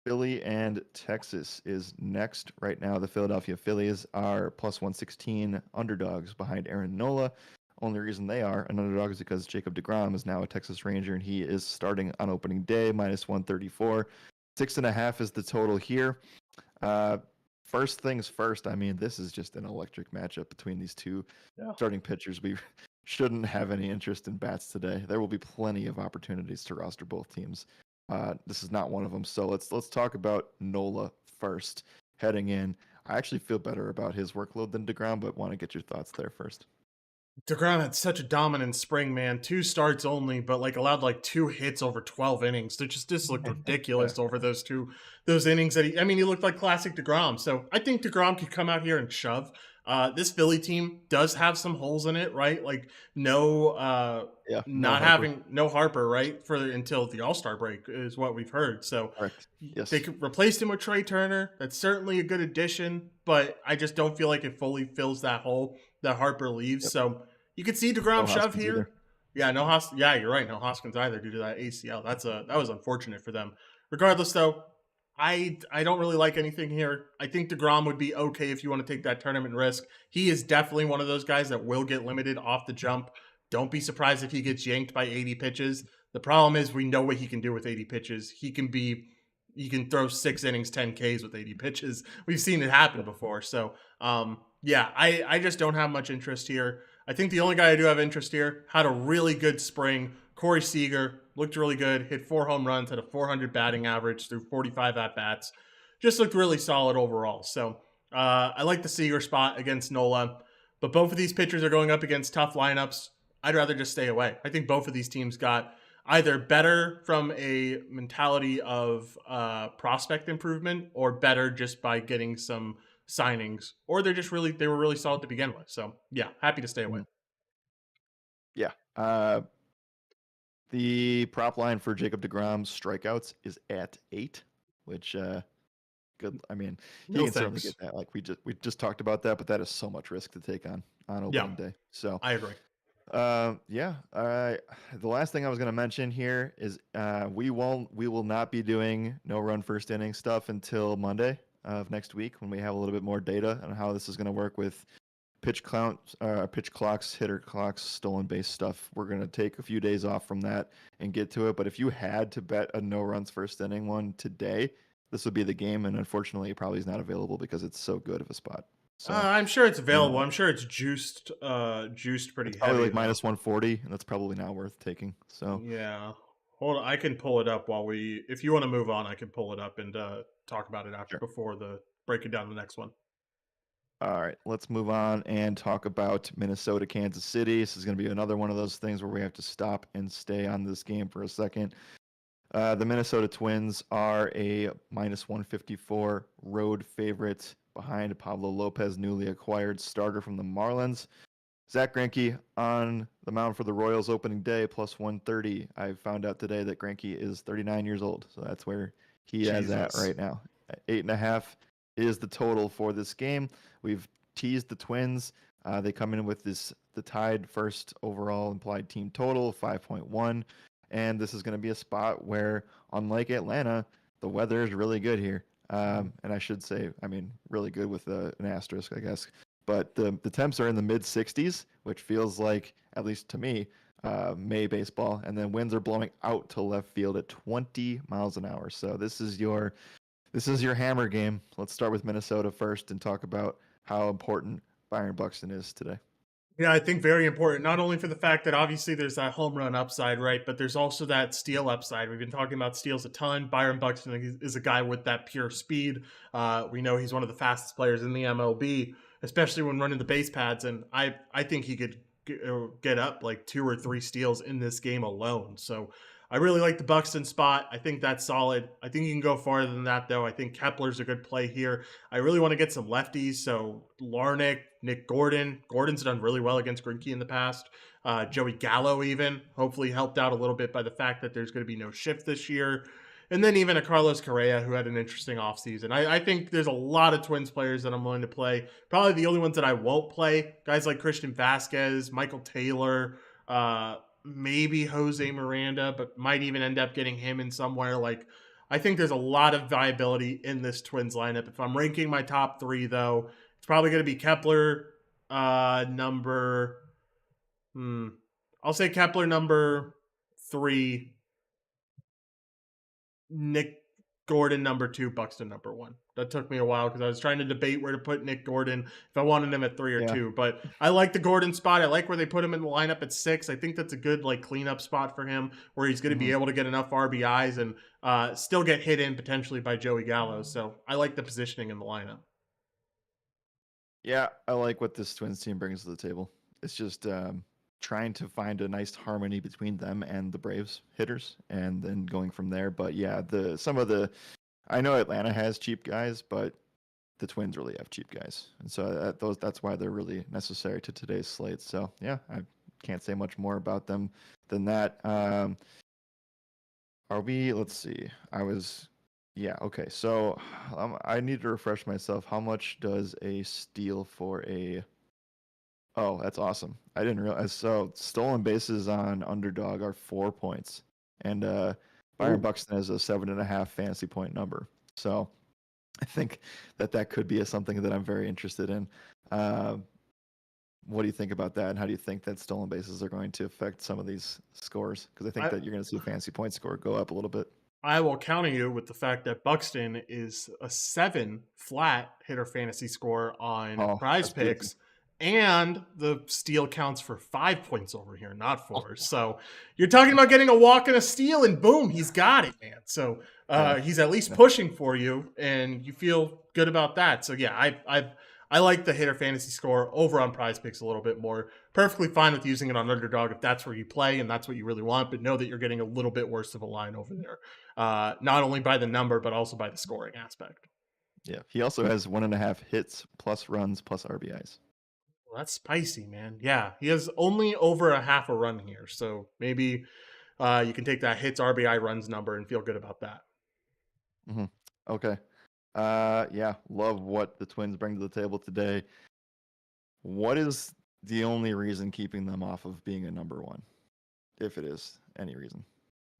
Speaker 2: Philly and Texas is next. Right now, the Philadelphia Phillies are plus 116 underdogs behind Aaron Nola. Only reason they are an underdog is because Jacob deGrom is now a Texas Ranger, and he is starting on opening day, minus 134. 6.5 is the total here. First things first, I mean, this is just an electric matchup between these two starting pitchers. We shouldn't have any interest in bats today. There will be plenty of opportunities to roster both teams. This is not one of them. So let's talk about Nola first. Heading in, I actually feel better about his workload than deGrom, but want to get your thoughts there first.
Speaker 1: DeGrom had such a dominant spring, man. 2 starts only, but allowed 2 hits over 12 innings. They just looked ridiculous over those innings that he looked like classic DeGrom. So I think DeGrom could come out here and shove. This Philly team does have some holes in it, right? No Harper, right? Until the All-Star break is what we've heard. So
Speaker 2: Correct. Yes.
Speaker 1: they could replace him with Trey Turner. That's certainly a good addition, but I just don't feel like it fully fills that hole that Harper leaves. Yep. So you could see DeGrom shove here. Either. Yeah, yeah, you're right. No Hoskins either due to that ACL. That was unfortunate for them. Regardless, though, I don't really like anything here. I think DeGrom would be okay if you want to take that tournament risk. He is definitely one of those guys that will get limited off the jump. Don't be surprised if he gets yanked by 80 pitches. The problem is we know what he can do with 80 pitches. He can throw 6 innings, 10 Ks with 80 pitches. We've seen it happen before. So, yeah, I just don't have much interest here. I think the only guy I do have interest here had a really good spring. Corey Seager looked really good, hit 4 home runs, had a 400 batting average through 45 at-bats. Just looked really solid overall. So I like the Seager spot against Nola. But both of these pitchers are going up against tough lineups. I'd rather just stay away. I think both of these teams got either better from a mentality of prospect improvement or better just by getting some signings, or they were really solid to begin with. So yeah, happy to stay away.
Speaker 2: Yeah. The prop line for Jacob deGrom's strikeouts is at 8, which good. I mean, he can certainly get that. Like we just talked about that, but that is so much risk to take on opening day. So
Speaker 1: I agree.
Speaker 2: Yeah. The last thing I was going to mention here is we will not be doing no run first inning stuff until Monday of next week when we have a little bit more data on how this is going to work with pitch clocks, hitter clocks, stolen base stuff. We're gonna take a few days off from that and get to it. But if you had to bet a no runs first inning one today, this would be the game. And unfortunately, it probably is not available because it's so good of a spot. So
Speaker 1: I'm sure it's available.
Speaker 2: uh,
Speaker 1: I'm sure it's juiced
Speaker 2: it's
Speaker 1: pretty
Speaker 2: probably
Speaker 1: heavy
Speaker 2: like
Speaker 1: though.
Speaker 2: minus 140, and that's probably not worth taking. So
Speaker 1: Yeah. Hold on, I can pull it up while we. If you want to move on, I can pull it up and talk about it after
Speaker 2: sure.
Speaker 1: before the breaking down the next one.
Speaker 2: All right, let's move on and talk about Minnesota, Kansas City. This is going to be another one of those things where we have to stop and stay on this game for a second. The Minnesota Twins are a minus 154 road favorite behind Pablo Lopez, newly acquired starter from the Marlins. Zach Greinke on the mound for the Royals opening day, plus 130. I found out today that Greinke is 39 years old, so that's where he is at
Speaker 1: Jesus.
Speaker 2: right now. 8.5 is the total for this game. We've teased the Twins. They come in with the tied first overall implied team total, 5.1. And this is going to be a spot where, unlike Atlanta, the weather is really good here. And I should say, I mean, really good with an asterisk, I guess. But the temps are in the mid 60s, which feels like, at least to me, May baseball. And then winds are blowing out to left field at 20 miles an hour. So this is your hammer game. Let's start with Minnesota first and talk about how important Byron Buxton is today.
Speaker 1: Yeah, I think very important, not only for the fact that obviously there's that home run upside, right? But there's also that steal upside. We've been talking about steals a ton. Byron Buxton is a guy with that pure speed. We know he's one of the fastest players in the MLB, especially when running the base pads. And I think he could get up like 2 or 3 steals in this game alone. So I really like the Buxton spot. I think that's solid. I think you can go farther than that, though. I think Kepler's a good play here. I really want to get some lefties. So Larnick, Nick Gordon. Gordon's done really well against Greinke in the past. Joey Gallo even hopefully helped out a little bit by the fact that there's going to be no shift this year. And then even a Carlos Correa who had an interesting offseason. I think there's a lot of Twins players that I'm willing to play. Probably the only ones that I won't play, guys like Christian Vasquez, Michael Taylor, maybe Jose Miranda, but might even end up getting him in somewhere. Like, I think there's a lot of viability in this Twins lineup. If I'm ranking my top 3, though, it's probably going to be Kepler, number. I'll say Kepler number 3, Nick Gordon number 2, Buxton number 1. That took me a while because I was trying to debate where to put Nick Gordon if I wanted him at 3 or
Speaker 2: Yeah.
Speaker 1: 2. But I like the Gordon spot. I like where they put him in the lineup at 6. I think that's a good like cleanup spot for him where he's going to be able to get enough RBIs and still get hit in potentially by Joey Gallo. So I like the positioning in the lineup.
Speaker 2: Yeah, I like what this Twins team brings to the table. It's just trying to find a nice harmony between them and the Braves hitters, and then going from there. But yeah, I know Atlanta has cheap guys, but the Twins really have cheap guys, and so that's why they're really necessary to today's slate. So yeah, I can't say much more about them than that. Are we? Let's see. Yeah, okay. So I need to refresh myself. How much does a steal for a? Oh, that's awesome. I didn't realize. So stolen bases on underdog are 4 points, and Byron
Speaker 1: Ooh.
Speaker 2: Buxton has a 7.5 fantasy point number. So I think that could be something that I'm very interested in. What do you think about that, and how do you think that stolen bases are going to affect some of these scores? Because I think
Speaker 1: I,
Speaker 2: that you're going to see a fantasy point score go up a little bit.
Speaker 1: I will counter you with the fact that Buxton is a 7 flat hitter fantasy score on
Speaker 2: Oh,
Speaker 1: prize
Speaker 2: that's beautiful.
Speaker 1: picks. And the steal counts for 5 points over here, not 4. So you're talking about getting a walk and a steal, and boom, he's got it, man. So
Speaker 2: Yeah.
Speaker 1: he's at least
Speaker 2: Yeah.
Speaker 1: pushing for you, and you feel good about that. So yeah, I like the hitter fantasy score over on prize picks a little bit more. Perfectly fine with using it on underdog if that's where you play and that's what you really want, but know that you're getting a little bit worse of a line over there. Not only by the number, but also by the scoring aspect.
Speaker 2: Yeah. He also has 1.5 hits plus runs plus RBIs.
Speaker 1: Well, that's spicy, man. Yeah, he has only over a half a run here, so maybe you can take that hits RBI runs number and feel good about that.
Speaker 2: Mm-hmm. Okay. Yeah, love what the Twins bring to the table today. What is the only reason keeping them off of being a number 1, if it is any reason?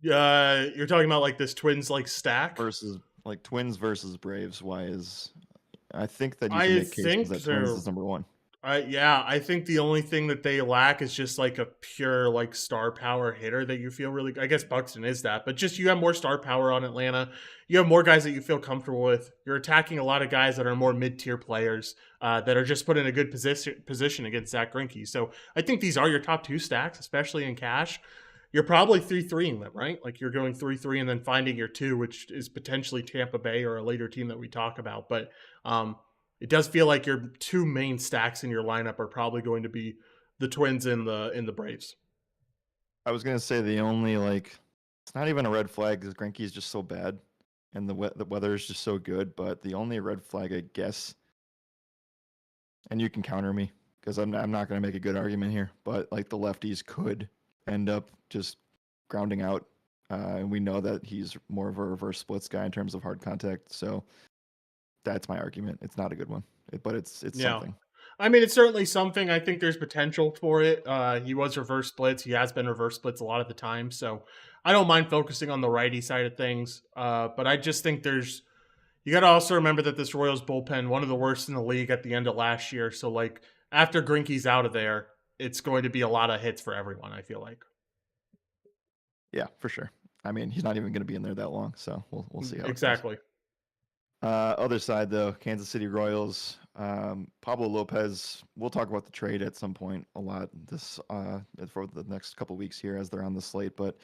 Speaker 1: You're talking about like this Twins like stack
Speaker 2: Versus like Twins versus Braves. Why is I think that you can
Speaker 1: I
Speaker 2: make cases
Speaker 1: think
Speaker 2: that Twins
Speaker 1: they're
Speaker 2: is number 1.
Speaker 1: Yeah, I think the only thing that they lack is just like a pure like star power hitter that you feel really. I guess Buxton is that, but just you have more star power on Atlanta. You have more guys that you feel comfortable with. You're attacking a lot of guys that are more mid tier players that are just put in a good position against Zach Greinke. So I think these are your top two stacks, especially in cash. You're probably 3-3ing them, right? Like you're going 3-3 and then finding your two, which is potentially Tampa Bay or a later team that we talk about. But it does feel like your two main stacks in your lineup are probably going to be the Twins and the Braves.
Speaker 2: I was gonna say the only like, it's not even a red flag because Greinke is just so bad, and the weather is just so good. But the only red flag, I guess, and you can counter me because I'm not gonna make a good argument here, but like the lefties could end up just grounding out, and we know that he's more of a reverse splits guy in terms of hard contact. So that's my argument. It's not a good one, but it's
Speaker 1: Yeah.
Speaker 2: something.
Speaker 1: I mean, it's certainly something. I think there's potential for it. He was reverse splits. He has been reverse splits a lot of the time. So I don't mind focusing on the righty side of things. But I just think you got to also remember that this Royals bullpen, one of the worst in the league at the end of last year. So, like, after Grinke's out of there, it's going to be a lot of hits for everyone, I feel like.
Speaker 2: Yeah, for sure. I mean, he's not even going to be in there that long, so we'll see how it goes.
Speaker 1: Exactly.
Speaker 2: Other side though, Kansas City Royals, Pablo Lopez. We'll talk about the trade at some point a lot this for the next couple weeks here as they're on the slate. But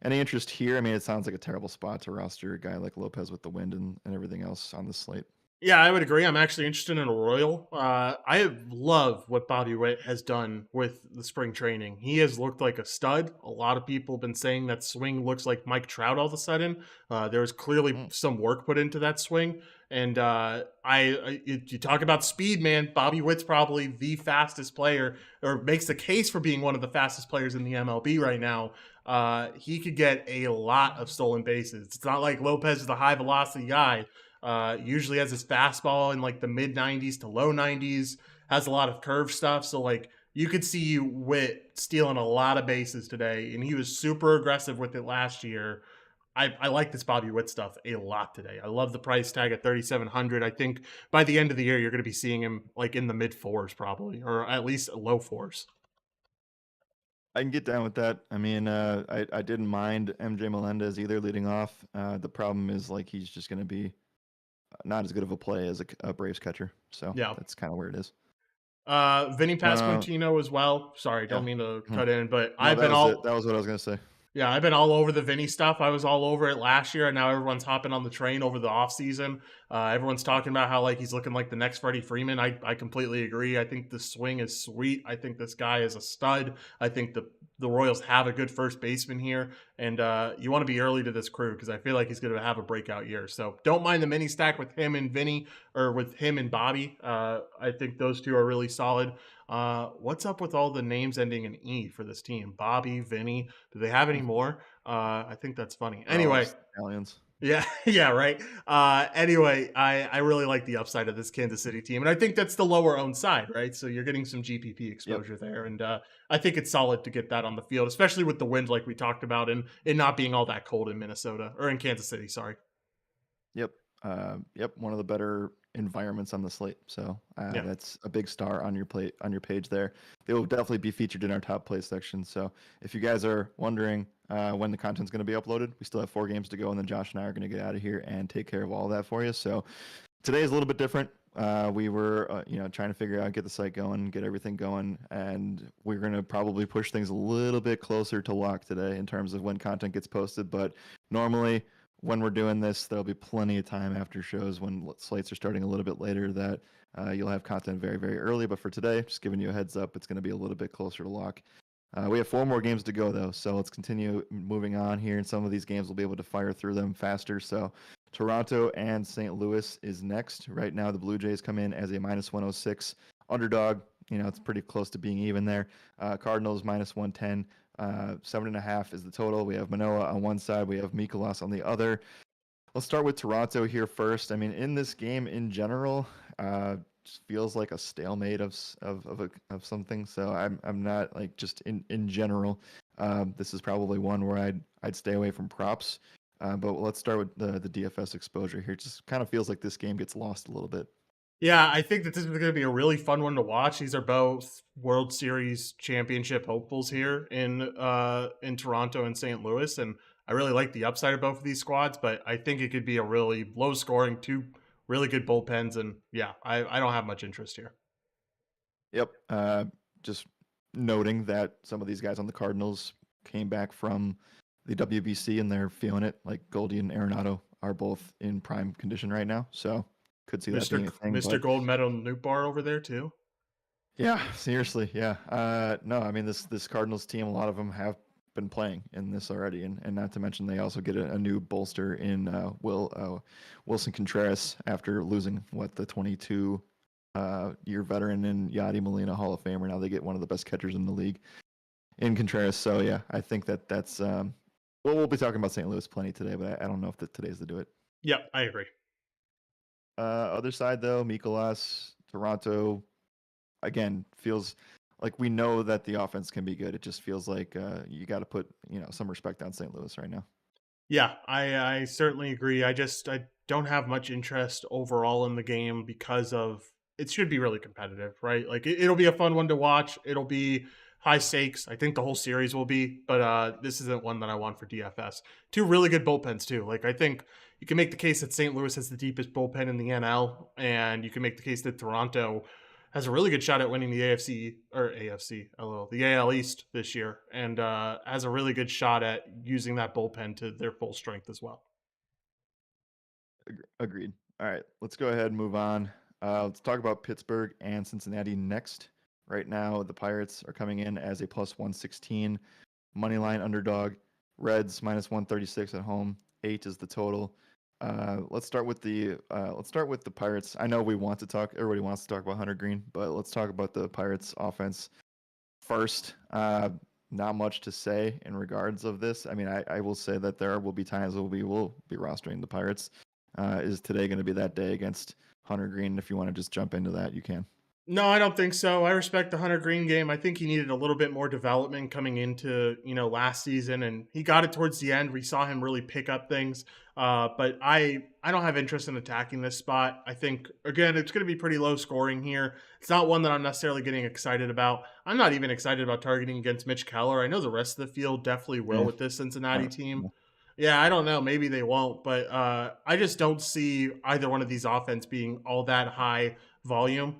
Speaker 2: any interest here? I mean, it sounds like a terrible spot to roster a guy like Lopez with the wind and everything else on the slate.
Speaker 1: Yeah, I would agree. I'm actually interested in a Royal. I love what Bobby Witt has done with the spring training. He has looked like a stud. A lot of people have been saying that swing looks like Mike Trout all of a sudden. There was clearly
Speaker 2: Mm.
Speaker 1: some work put into that swing. And you talk about speed, man. Bobby Witt's probably the fastest player, or makes the case for being one of the fastest players in the MLB right now. He could get a lot of stolen bases. It's not like Lopez is the high velocity guy. Usually has his fastball in like the mid 90s to low 90s, has a lot of curve stuff. So, like, you could see Witt stealing a lot of bases today, and he was super aggressive with it last year. I like this Bobby Witt stuff a lot today. I love the price tag at 3,700. I think by the end of the year, you're going to be seeing him like in the mid fours, probably, or at least low fours.
Speaker 2: I can get down with that. I mean, I didn't mind MJ Melendez either leading off. The problem is like he's just going to be not as good of a play as a Braves catcher. So
Speaker 1: Yeah.
Speaker 2: that's kind of where it is.
Speaker 1: Vinny
Speaker 2: Uh,
Speaker 1: Pasquantino as well. Sorry,
Speaker 2: yeah.
Speaker 1: don't mean to
Speaker 2: Mhm.
Speaker 1: cut in, but
Speaker 2: No,
Speaker 1: I've
Speaker 2: that
Speaker 1: been
Speaker 2: was it.
Speaker 1: all
Speaker 2: That was what I was going to say.
Speaker 1: Yeah, I've been all over the Vinny stuff. I was all over it last year, and now everyone's hopping on the train over the offseason. Everyone's talking about how like he's looking like the next Freddie Freeman. I completely agree. I think the swing is sweet. I think this guy is a stud. I think the Royals have a good first baseman here, and you want to be early to this crew because I feel like he's going to have a breakout year. So don't mind the mini stack with him and Vinny, or with him and Bobby. I think those two are really solid. What's up with all the names ending in E for this team? Bobby, Vinny. Do they have any more? I think that's funny.
Speaker 2: They're all
Speaker 1: Anyway,
Speaker 2: just Italians.
Speaker 1: yeah, yeah, right. Anyway, I really like the upside of this Kansas City team, and I think that's the lower owned side, right? So you're getting some GPP
Speaker 2: Yep.
Speaker 1: exposure there, and I think it's solid to get that on the field, especially with the wind, like we talked about, and it not being all that cold in Minnesota or in Kansas City. Sorry.
Speaker 2: Yep. Yep. One of the better environments on the slate. So
Speaker 1: Yeah.
Speaker 2: that's a big star on your plate on your page there. They will definitely be featured in our top play section. So if you guys are wondering when the content's going to be uploaded, we still have 4 games to go, and then Josh and I are going to get out of here and take care of all that for you. So today is a little bit different. We were, trying to figure out, get the site going, get everything going, and we're going to probably push things a little bit closer to lock today in terms of when content gets posted. But normally, when we're doing this, there'll be plenty of time after shows when slates are starting a little bit later that you'll have content very, very early. But for today, just giving you a heads up, it's going to be a little bit closer to lock. We have 4 more games to go, though, so let's continue moving on here. And some of these games we'll be able to fire through them faster. So Toronto and St. Louis is next. Right now, the Blue Jays come in as a minus 106 underdog. It's pretty close to being even there. Cardinals minus 110. 7.5 is the total. We have Manoah on one side. We have Mikolas on the other. Let's start with Toronto here first. I mean, in this game in general, just feels like a stalemate of something. So I'm not like, just in general. This is probably one where I'd stay away from props. But let's start with the DFS exposure here. It just kind of feels like this game gets lost a little bit.
Speaker 1: Yeah, I think that this is going to be a really fun one to watch. These are both World Series championship hopefuls here in Toronto and St. Louis, and I really like the upside of both of these squads. But I think it could be a really low scoring, two really good bullpens, and yeah, I don't have much interest here.
Speaker 2: Yep. Just noting that some of these guys on the Cardinals came back from the WBC and they're feeling it. Like Goldie and Arenado are both in prime condition right now, so could see that being a thing.
Speaker 1: Mister
Speaker 2: But
Speaker 1: Gold Medal Newt Bar over there too.
Speaker 2: yeah, seriously, yeah. No, I mean this Cardinals team, a lot of them have been playing in this already, and not to mention they also get a new bolster in Wilson Contreras after losing the 22 year veteran and Yadi Molina Hall of Famer. Now they get one of the best catchers in the league in Contreras. So yeah, I think that's well, we'll be talking about St. Louis plenty today, but I don't know if today's to do it.
Speaker 1: Yep, I agree.
Speaker 2: Other side though, Mikolas, Toronto, again feels like we know that the offense can be good. It just feels like you got to put some respect on St. Louis right now.
Speaker 1: Yeah, I certainly agree. I don't have much interest overall in the game because of it should be really competitive, right? Like it'll be a fun one to watch. It'll be high stakes. I think the whole series will be, but this isn't one that I want for DFS. Two really good bullpens too. Like I think you can make the case that St. Louis has the deepest bullpen in the NL, and you can make the case that Toronto has a really good shot at winning the the AL East this year, and has a really good shot at using that bullpen to their full strength as well.
Speaker 2: Agreed. All right, let's go ahead and move on. Let's talk about Pittsburgh and Cincinnati next. Right now, the Pirates are coming in as a plus 116 money line underdog. Reds minus 136 at home. 8 is the total. Let's start with the Pirates. I know everybody wants to talk about Hunter Green, but let's talk about the Pirates offense first. Not much to say in regards of this. I mean, I will say that there will be times where we will be rostering the Pirates. Is today going to be that day against Hunter Green? If you want to just jump into that, you can.
Speaker 1: No, I don't think so. I respect the Hunter Green game. I think he needed a little bit more development coming into last season, and he got it towards the end. We saw him really pick up things, but I don't have interest in attacking this spot. I think again it's going to be pretty low scoring here. It's not one that I'm necessarily getting excited about. I'm not even excited about targeting against Mitch Keller. I know the rest of the field definitely will
Speaker 2: Yeah.
Speaker 1: with this Cincinnati team.
Speaker 2: Yeah.
Speaker 1: Yeah, I don't know. Maybe they won't, but I just don't see either one of these offense being all that high volume.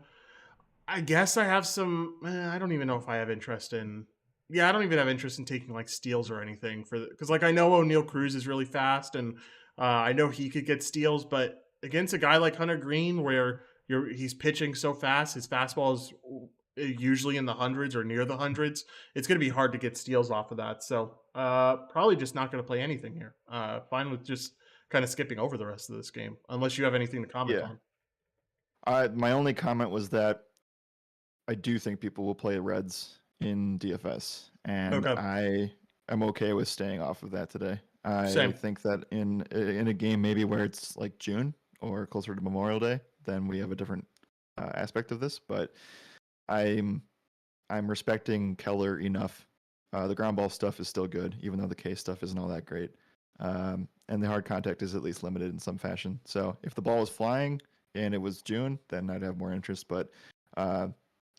Speaker 1: I guess I have some. I don't even know if I have interest in. Yeah, I don't even have interest in taking like steals or anything for because like I know O'Neal Cruz is really fast and I know he could get steals, but against a guy like Hunter Green, where he's pitching so fast, his fastball is usually in the hundreds or near the hundreds. It's going to be hard to get steals off of that. So probably just not going to play anything here. Fine with just kind of skipping over the rest of this game, unless you have anything to comment
Speaker 2: Yeah.
Speaker 1: on.
Speaker 2: My only comment was that I do think people will play Reds in DFS, and
Speaker 1: Okay,
Speaker 2: I am okay with staying off of that today. I
Speaker 1: same.
Speaker 2: think that in a game maybe where it's like June or closer to Memorial Day, then we have a different aspect of this. But I'm I'm respecting Keller enough. The ground ball stuff is still good, even though the K stuff isn't all that great. And the hard contact is at least limited in some fashion. So if the ball was flying and it was June, then I'd have more interest. But uh,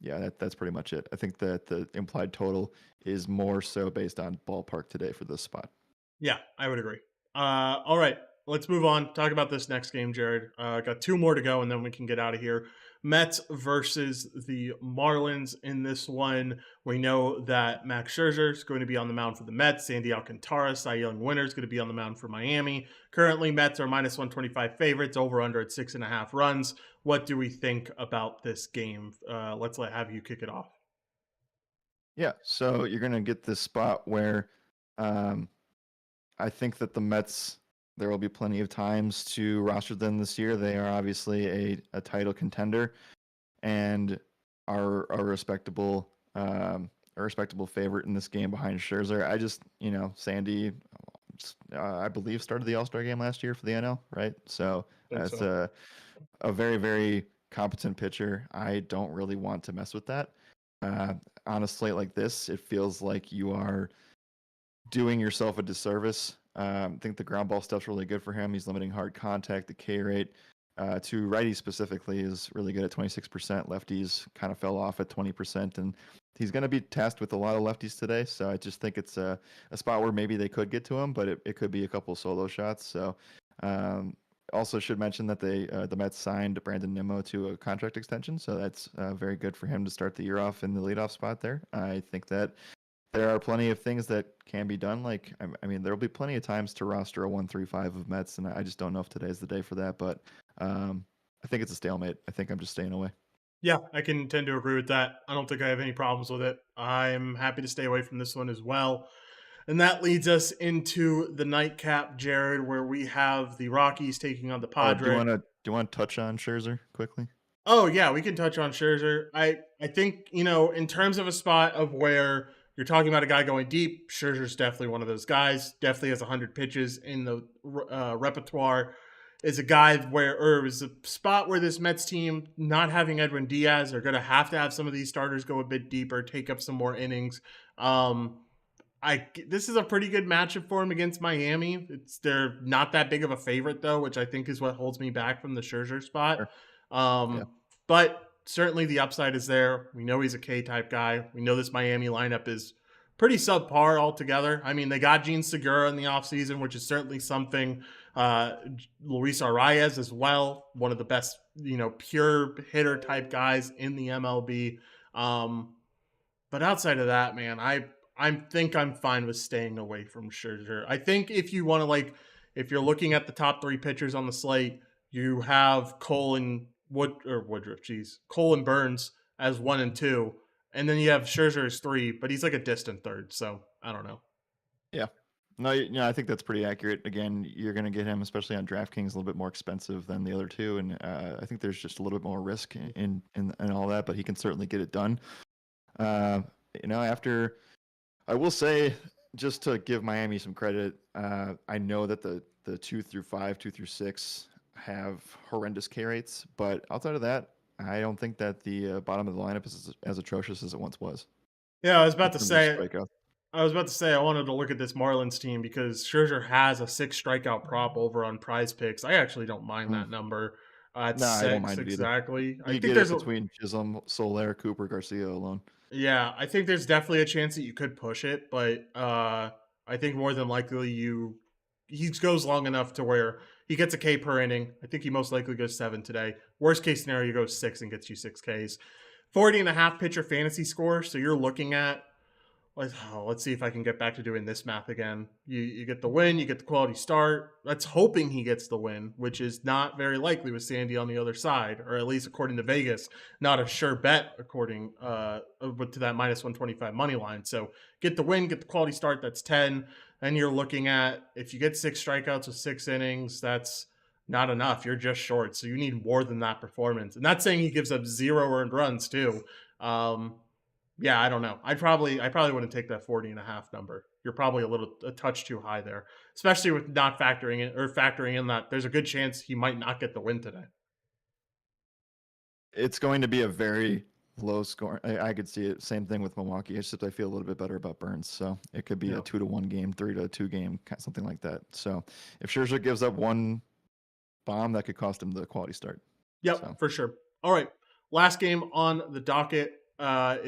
Speaker 2: yeah, that's pretty much it. I think that the implied total is more so based on ballpark today for this spot.
Speaker 1: Yeah, I would agree. All right, let's move on. Talk about this next game, Jared. Got two more to go, and then we can get out of here. Mets versus the Marlins in this one. We know that Max Scherzer is going to be on the mound for the Mets. Sandy Alcantara, Cy Young winner, is going to be on the mound for Miami. Currently, Mets are minus 125 favorites, over under at 6.5 runs. What do we think about this game? Let's have you kick it off.
Speaker 2: Yeah, so you're gonna get this spot where um, I think that the Mets, there will be plenty of times to roster them this year. They are obviously a title contender and are a respectable favorite in this game behind Scherzer. I just, Sandy, I believe started the All-Star game last year for the NL, right? So
Speaker 1: Think
Speaker 2: it's
Speaker 1: so.
Speaker 2: a very, very competent pitcher. I don't really want to mess with that. Uh, on a slate like this, it feels like you are doing yourself a disservice. I think the ground ball stuff's really good for him. He's limiting hard contact, the K rate. to righties specifically is really good at 26%. Lefties kind of fell off at 20%, and he's going to be tasked with a lot of lefties today. So I just think it's a spot where maybe they could get to him, but it could be a couple solo shots. So also should mention that the Mets signed Brandon Nimmo to a contract extension, so that's very good for him to start the year off in the leadoff spot there. I think that there are plenty of things that can be done. Like, I mean, there will be plenty of times to roster a 1-3-5 of Mets, and I just don't know if today's the day for that. But I think it's a stalemate. I think I'm just staying away.
Speaker 1: Yeah, I can tend to agree with that. I don't think I have any problems with it. I'm happy to stay away from this one as well. And that leads us into the nightcap, Jared, where we have the Rockies taking on the
Speaker 2: Oh,
Speaker 1: Padres.
Speaker 2: do you want to touch on Scherzer quickly?
Speaker 1: Oh yeah, we can touch on Scherzer. I think in terms of a spot of where you're talking about a guy going deep, Scherzer's definitely one of those guys. Definitely has 100 pitches in the repertoire. Is a guy or is a spot where this Mets team not having Edwin Diaz are going to have some of these starters go a bit deeper, take up some more innings. This is a pretty good matchup for him against Miami. They're not that big of a favorite though, which I think is what holds me back from the Scherzer spot.
Speaker 2: Sure. Yeah.
Speaker 1: But certainly the upside is there. We know he's a K-type guy. We know this Miami lineup is pretty subpar altogether. I mean, they got Gene Segura in the offseason, which is certainly something. Luis Arias as well, one of the best, pure hitter type guys in the MLB. But outside of that, man, I think I'm fine with staying away from Scherzer. I think if you want to if you're looking at the top three pitchers on the slate, you have Cole and Cole and Burns as 1 and 2, and then you have Scherzer as 3, but he's like a distant third. So I don't know.
Speaker 2: Yeah. No, I think that's pretty accurate. Again, you're going to get him, especially on DraftKings, a little bit more expensive than the other two, and I think there's just a little bit more risk in all that, but he can certainly get it done. After I will say, just to give Miami some credit, I know that the 2 through 5, 2 through 6 have horrendous K rates, but outside of that, I don't think that the bottom of the lineup is as atrocious as it once was.
Speaker 1: Yeah, I was about to say. I wanted to look at this Marlins team because Scherzer has a 6 strikeout prop over on Prize Picks. I actually don't mind that number. It's
Speaker 2: I don't
Speaker 1: 6
Speaker 2: mind it either.
Speaker 1: exactly. I
Speaker 2: You
Speaker 1: think
Speaker 2: get
Speaker 1: there's
Speaker 2: it between Chisholm, Soler, Cooper, Garcia alone.
Speaker 1: Yeah, I think there's definitely a chance that you could push it, but I think more than likely he goes long enough to where he gets a K per inning. I think he most likely goes 7 today. Worst case scenario, he goes 6 and gets you 6 Ks. 40.5 pitcher fantasy score. So you're looking at, let's see if I can get back to doing this math again. You get the win, you get the quality start. That's hoping he gets the win, which is not very likely with Sandy on the other side, or at least according to Vegas, not a sure bet according to that minus 125 money line. So get the win, get the quality start. That's 10. And you're looking at, if you get 6 strikeouts with 6 innings, that's not enough. You're just short. So you need more than that performance. And that's saying he gives up 0 earned runs too. Yeah, I don't know. I probably wouldn't take that 40.5 number. You're probably a touch too high there, especially with not factoring in that there's a good chance he might not get the win today.
Speaker 2: It's going to be a very low score. I could see it. Same thing with Milwaukee, except I feel a little bit better about Burns. So it could be a 2-1 game, 3-2 game, something like that. So if Scherzer gives up one bomb, that could cost him the quality start.
Speaker 1: Yep, for sure. All right, last game on the docket. Are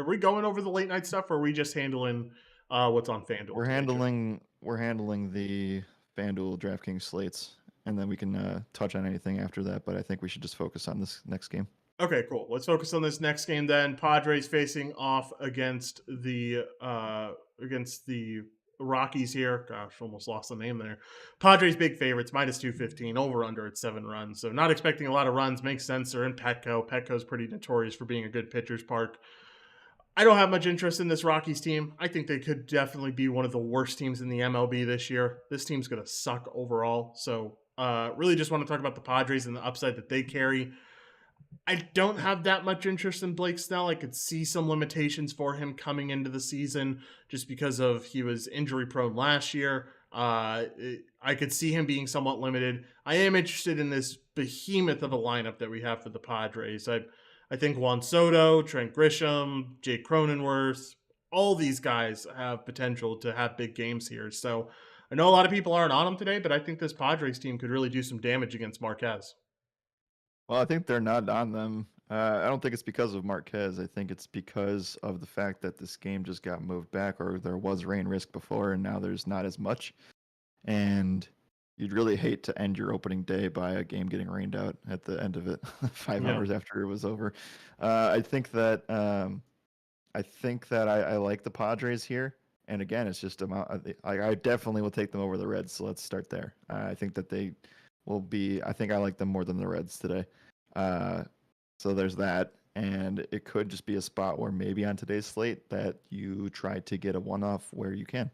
Speaker 1: we going over the late night stuff, or are we just handling what's on FanDuel?
Speaker 2: We're handling the FanDuel DraftKings slates, and then we can touch on anything after that. But I think we should just focus on this next game.
Speaker 1: Okay, cool. Let's focus on this next game then. Padres facing off against the Rockies here. Gosh, almost lost the name there. Padres big favorites, minus 215, over under at 7 runs. So not expecting a lot of runs. Makes sense. They're in Petco. Petco's pretty notorious for being a good pitcher's park. I don't have much interest in this Rockies team. I think they could definitely be one of the worst teams in the MLB this year. This team's going to suck overall. So really just want to talk about the Padres and the upside that they carry. I don't have that much interest in Blake Snell. I could see some limitations for him coming into the season just because of he was injury prone last year. I could see him being somewhat limited. I am interested in this behemoth of a lineup that we have for the Padres. I think Juan Soto, Trent Grisham, Jake Cronenworth, all these guys have potential to have big games here. So I know a lot of people aren't on them today, but I think this Padres team could really do some damage against Marquez.
Speaker 2: Well, I think they're not on them. I don't think it's because of Marquez. I think it's because of the fact that this game just got moved back, or there was rain risk before, and now there's not as much. And you'd really hate to end your opening day by a game getting rained out at the end of it, 5 hours
Speaker 1: Yeah.
Speaker 2: after it was over. I think that I like the Padres here. And again, it's just I definitely will take them over the Reds. So let's start there. I think that they will be. I think I like them more than the Reds today. Uh, so there's that, and it could just be a spot where maybe on today's slate that you try to get a one-off where you can.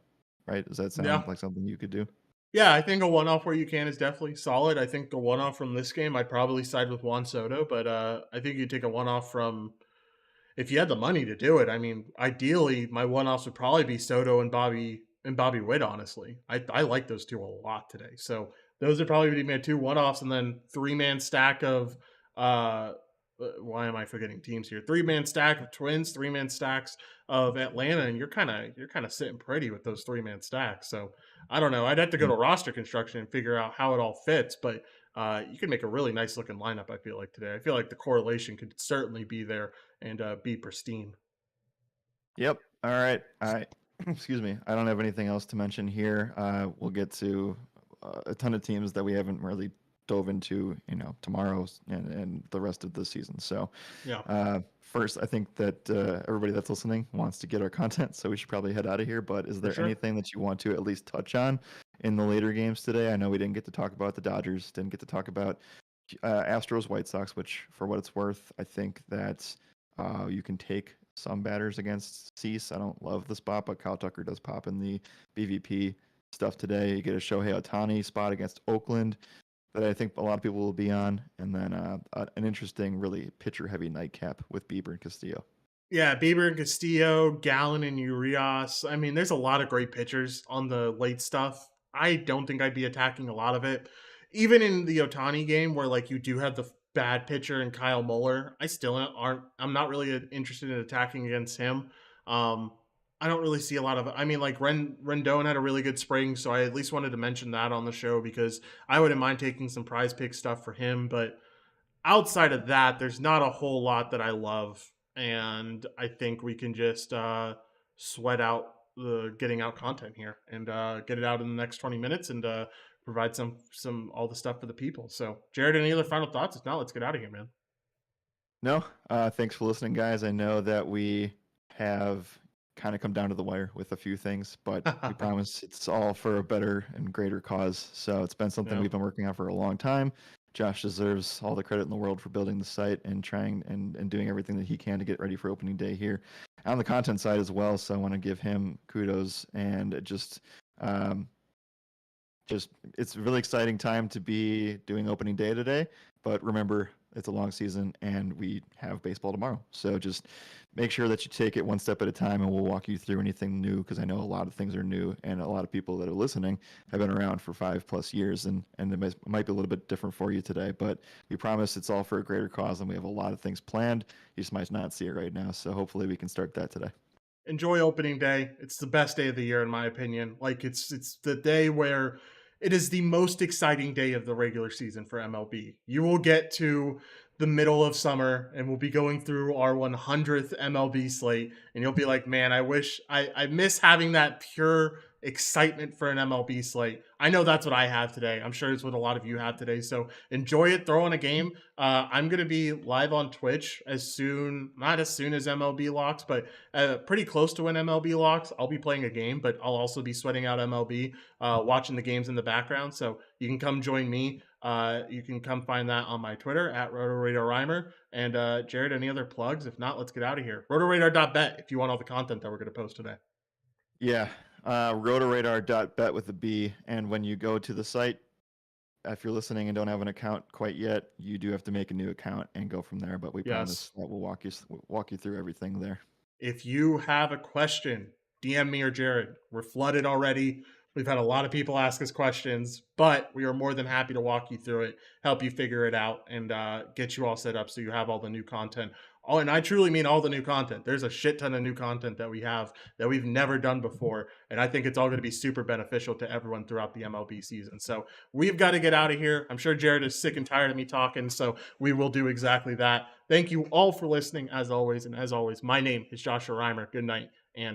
Speaker 2: Right? Does that
Speaker 1: Yeah.
Speaker 2: sound like something you could do?
Speaker 1: Yeah, I think a one-off where you can is definitely solid. I think the one-off from this game, I'd probably side with Juan Soto, but I think you take a one-off from if you had the money to do it. I mean, ideally, my one-offs would probably be Soto and Bobby Witt. Honestly, I like those two a lot today. So those would probably be my two one-offs, and then three-man stack of why am I forgetting teams here? Three-man stack of Twins, three-man stacks of Atlanta, and you're kind of sitting pretty with those three-man stacks. So I don't know. I'd have to go
Speaker 2: Mm.
Speaker 1: to roster construction and figure out how it all fits, but you can make a really nice looking lineup. I feel like today. I feel like the correlation could certainly be there and be pristine.
Speaker 2: Yep. All right. Excuse me. I don't have anything else to mention here. We'll get to a ton of teams that we haven't really dove into, tomorrow and the rest of the season. So,
Speaker 1: Yeah,
Speaker 2: first, I think that everybody that's listening wants to get our content, so we should probably head out of here. But is
Speaker 1: for
Speaker 2: there
Speaker 1: sure.
Speaker 2: anything that you want to at least touch on in the later games today? I know we didn't get to talk about the Dodgers, didn't get to talk about Astros, White Sox, which, for what it's worth, I think that you can take some batters against Cease. I don't love the spot, but Kyle Tucker does pop in the BVP stuff today. You get a Shohei Ohtani spot against Oakland that I think a lot of people will be on, and then an interesting, really pitcher-heavy nightcap with Bieber and Castillo.
Speaker 1: Yeah, Bieber and Castillo, Gallon and Urias. I mean, there's a lot of great pitchers on the late stuff. I don't think I'd be attacking a lot of it. Even in the Otani game, where like you do have the bad pitcher and Kyle Muller, I still aren't. I'm not really interested in attacking against him. Um, I don't really see a lot of. I mean, like Rendon had a really good spring, so I at least wanted to mention that on the show because I wouldn't mind taking some prize pick stuff for him, but outside of that, there's not a whole lot that I love, and I think we can just sweat out the getting out content here and get it out in the next 20 minutes and provide some all the stuff for the people. So, Jared, any other final thoughts? If not, let's get out of here, man.
Speaker 2: No, thanks for listening, guys. I know that we have kind of come down to the wire with a few things, but we promise it's all for a better and greater cause. So it's been something
Speaker 1: Yeah.
Speaker 2: we've been working on for a long time. Josh deserves all the credit in the world for building the site and trying and doing everything that he can to get ready for opening day here on the content side as well. So I want to give him kudos and um, just it's a really exciting time to be doing opening day today. But remember, it's a long season and we have baseball tomorrow. So just make sure that you take it one step at a time and we'll walk you through anything new because I know a lot of things are new and a lot of people that are listening have been around for 5+ years and it might be a little bit different for you today. But we promise it's all for a greater cause and we have a lot of things planned. You just might not see it right now. So hopefully we can start that today.
Speaker 1: Enjoy opening day. It's the best day of the year in my opinion. Like it's the day where it is the most exciting day of the regular season for MLB. You will get to the middle of summer and we'll be going through our 100th MLB slate and you'll be like, "Man, I miss having that pure excitement for an MLB slate." I know that's what I have today. I'm sure it's what a lot of you have today. So enjoy it, throw in a game. I'm going to be live on Twitch not as soon as MLB locks, but pretty close to when MLB locks. I'll be playing a game, but I'll also be sweating out MLB, watching the games in the background. So you can come join me. You can come find that on my Twitter at RotoRadar Riemer. And Jared, any other plugs? If not, let's get out of here. RotoRadar.bet if you want all the content that we're going to post today.
Speaker 2: Yeah, rotoradar.bet with a B. And when you go to the site, if you're listening and don't have an account quite yet, you do have to make a new account and go from there. But we
Speaker 1: Yes.
Speaker 2: promise that we'll walk you through everything there.
Speaker 1: If you have a question, DM me or Jared. We're flooded already. We've had a lot of people ask us questions, but we are more than happy to walk you through it, help you figure it out, and get you all set up so you have all the new content. Oh, and I truly mean all the new content. There's a shit ton of new content that we have that we've never done before. And I think it's all going to be super beneficial to everyone throughout the MLB season. So we've got to get out of here. I'm sure Jared is sick and tired of me talking. So we will do exactly that. Thank you all for listening, as always. And as always, my name is Joshua Riemer. Good night and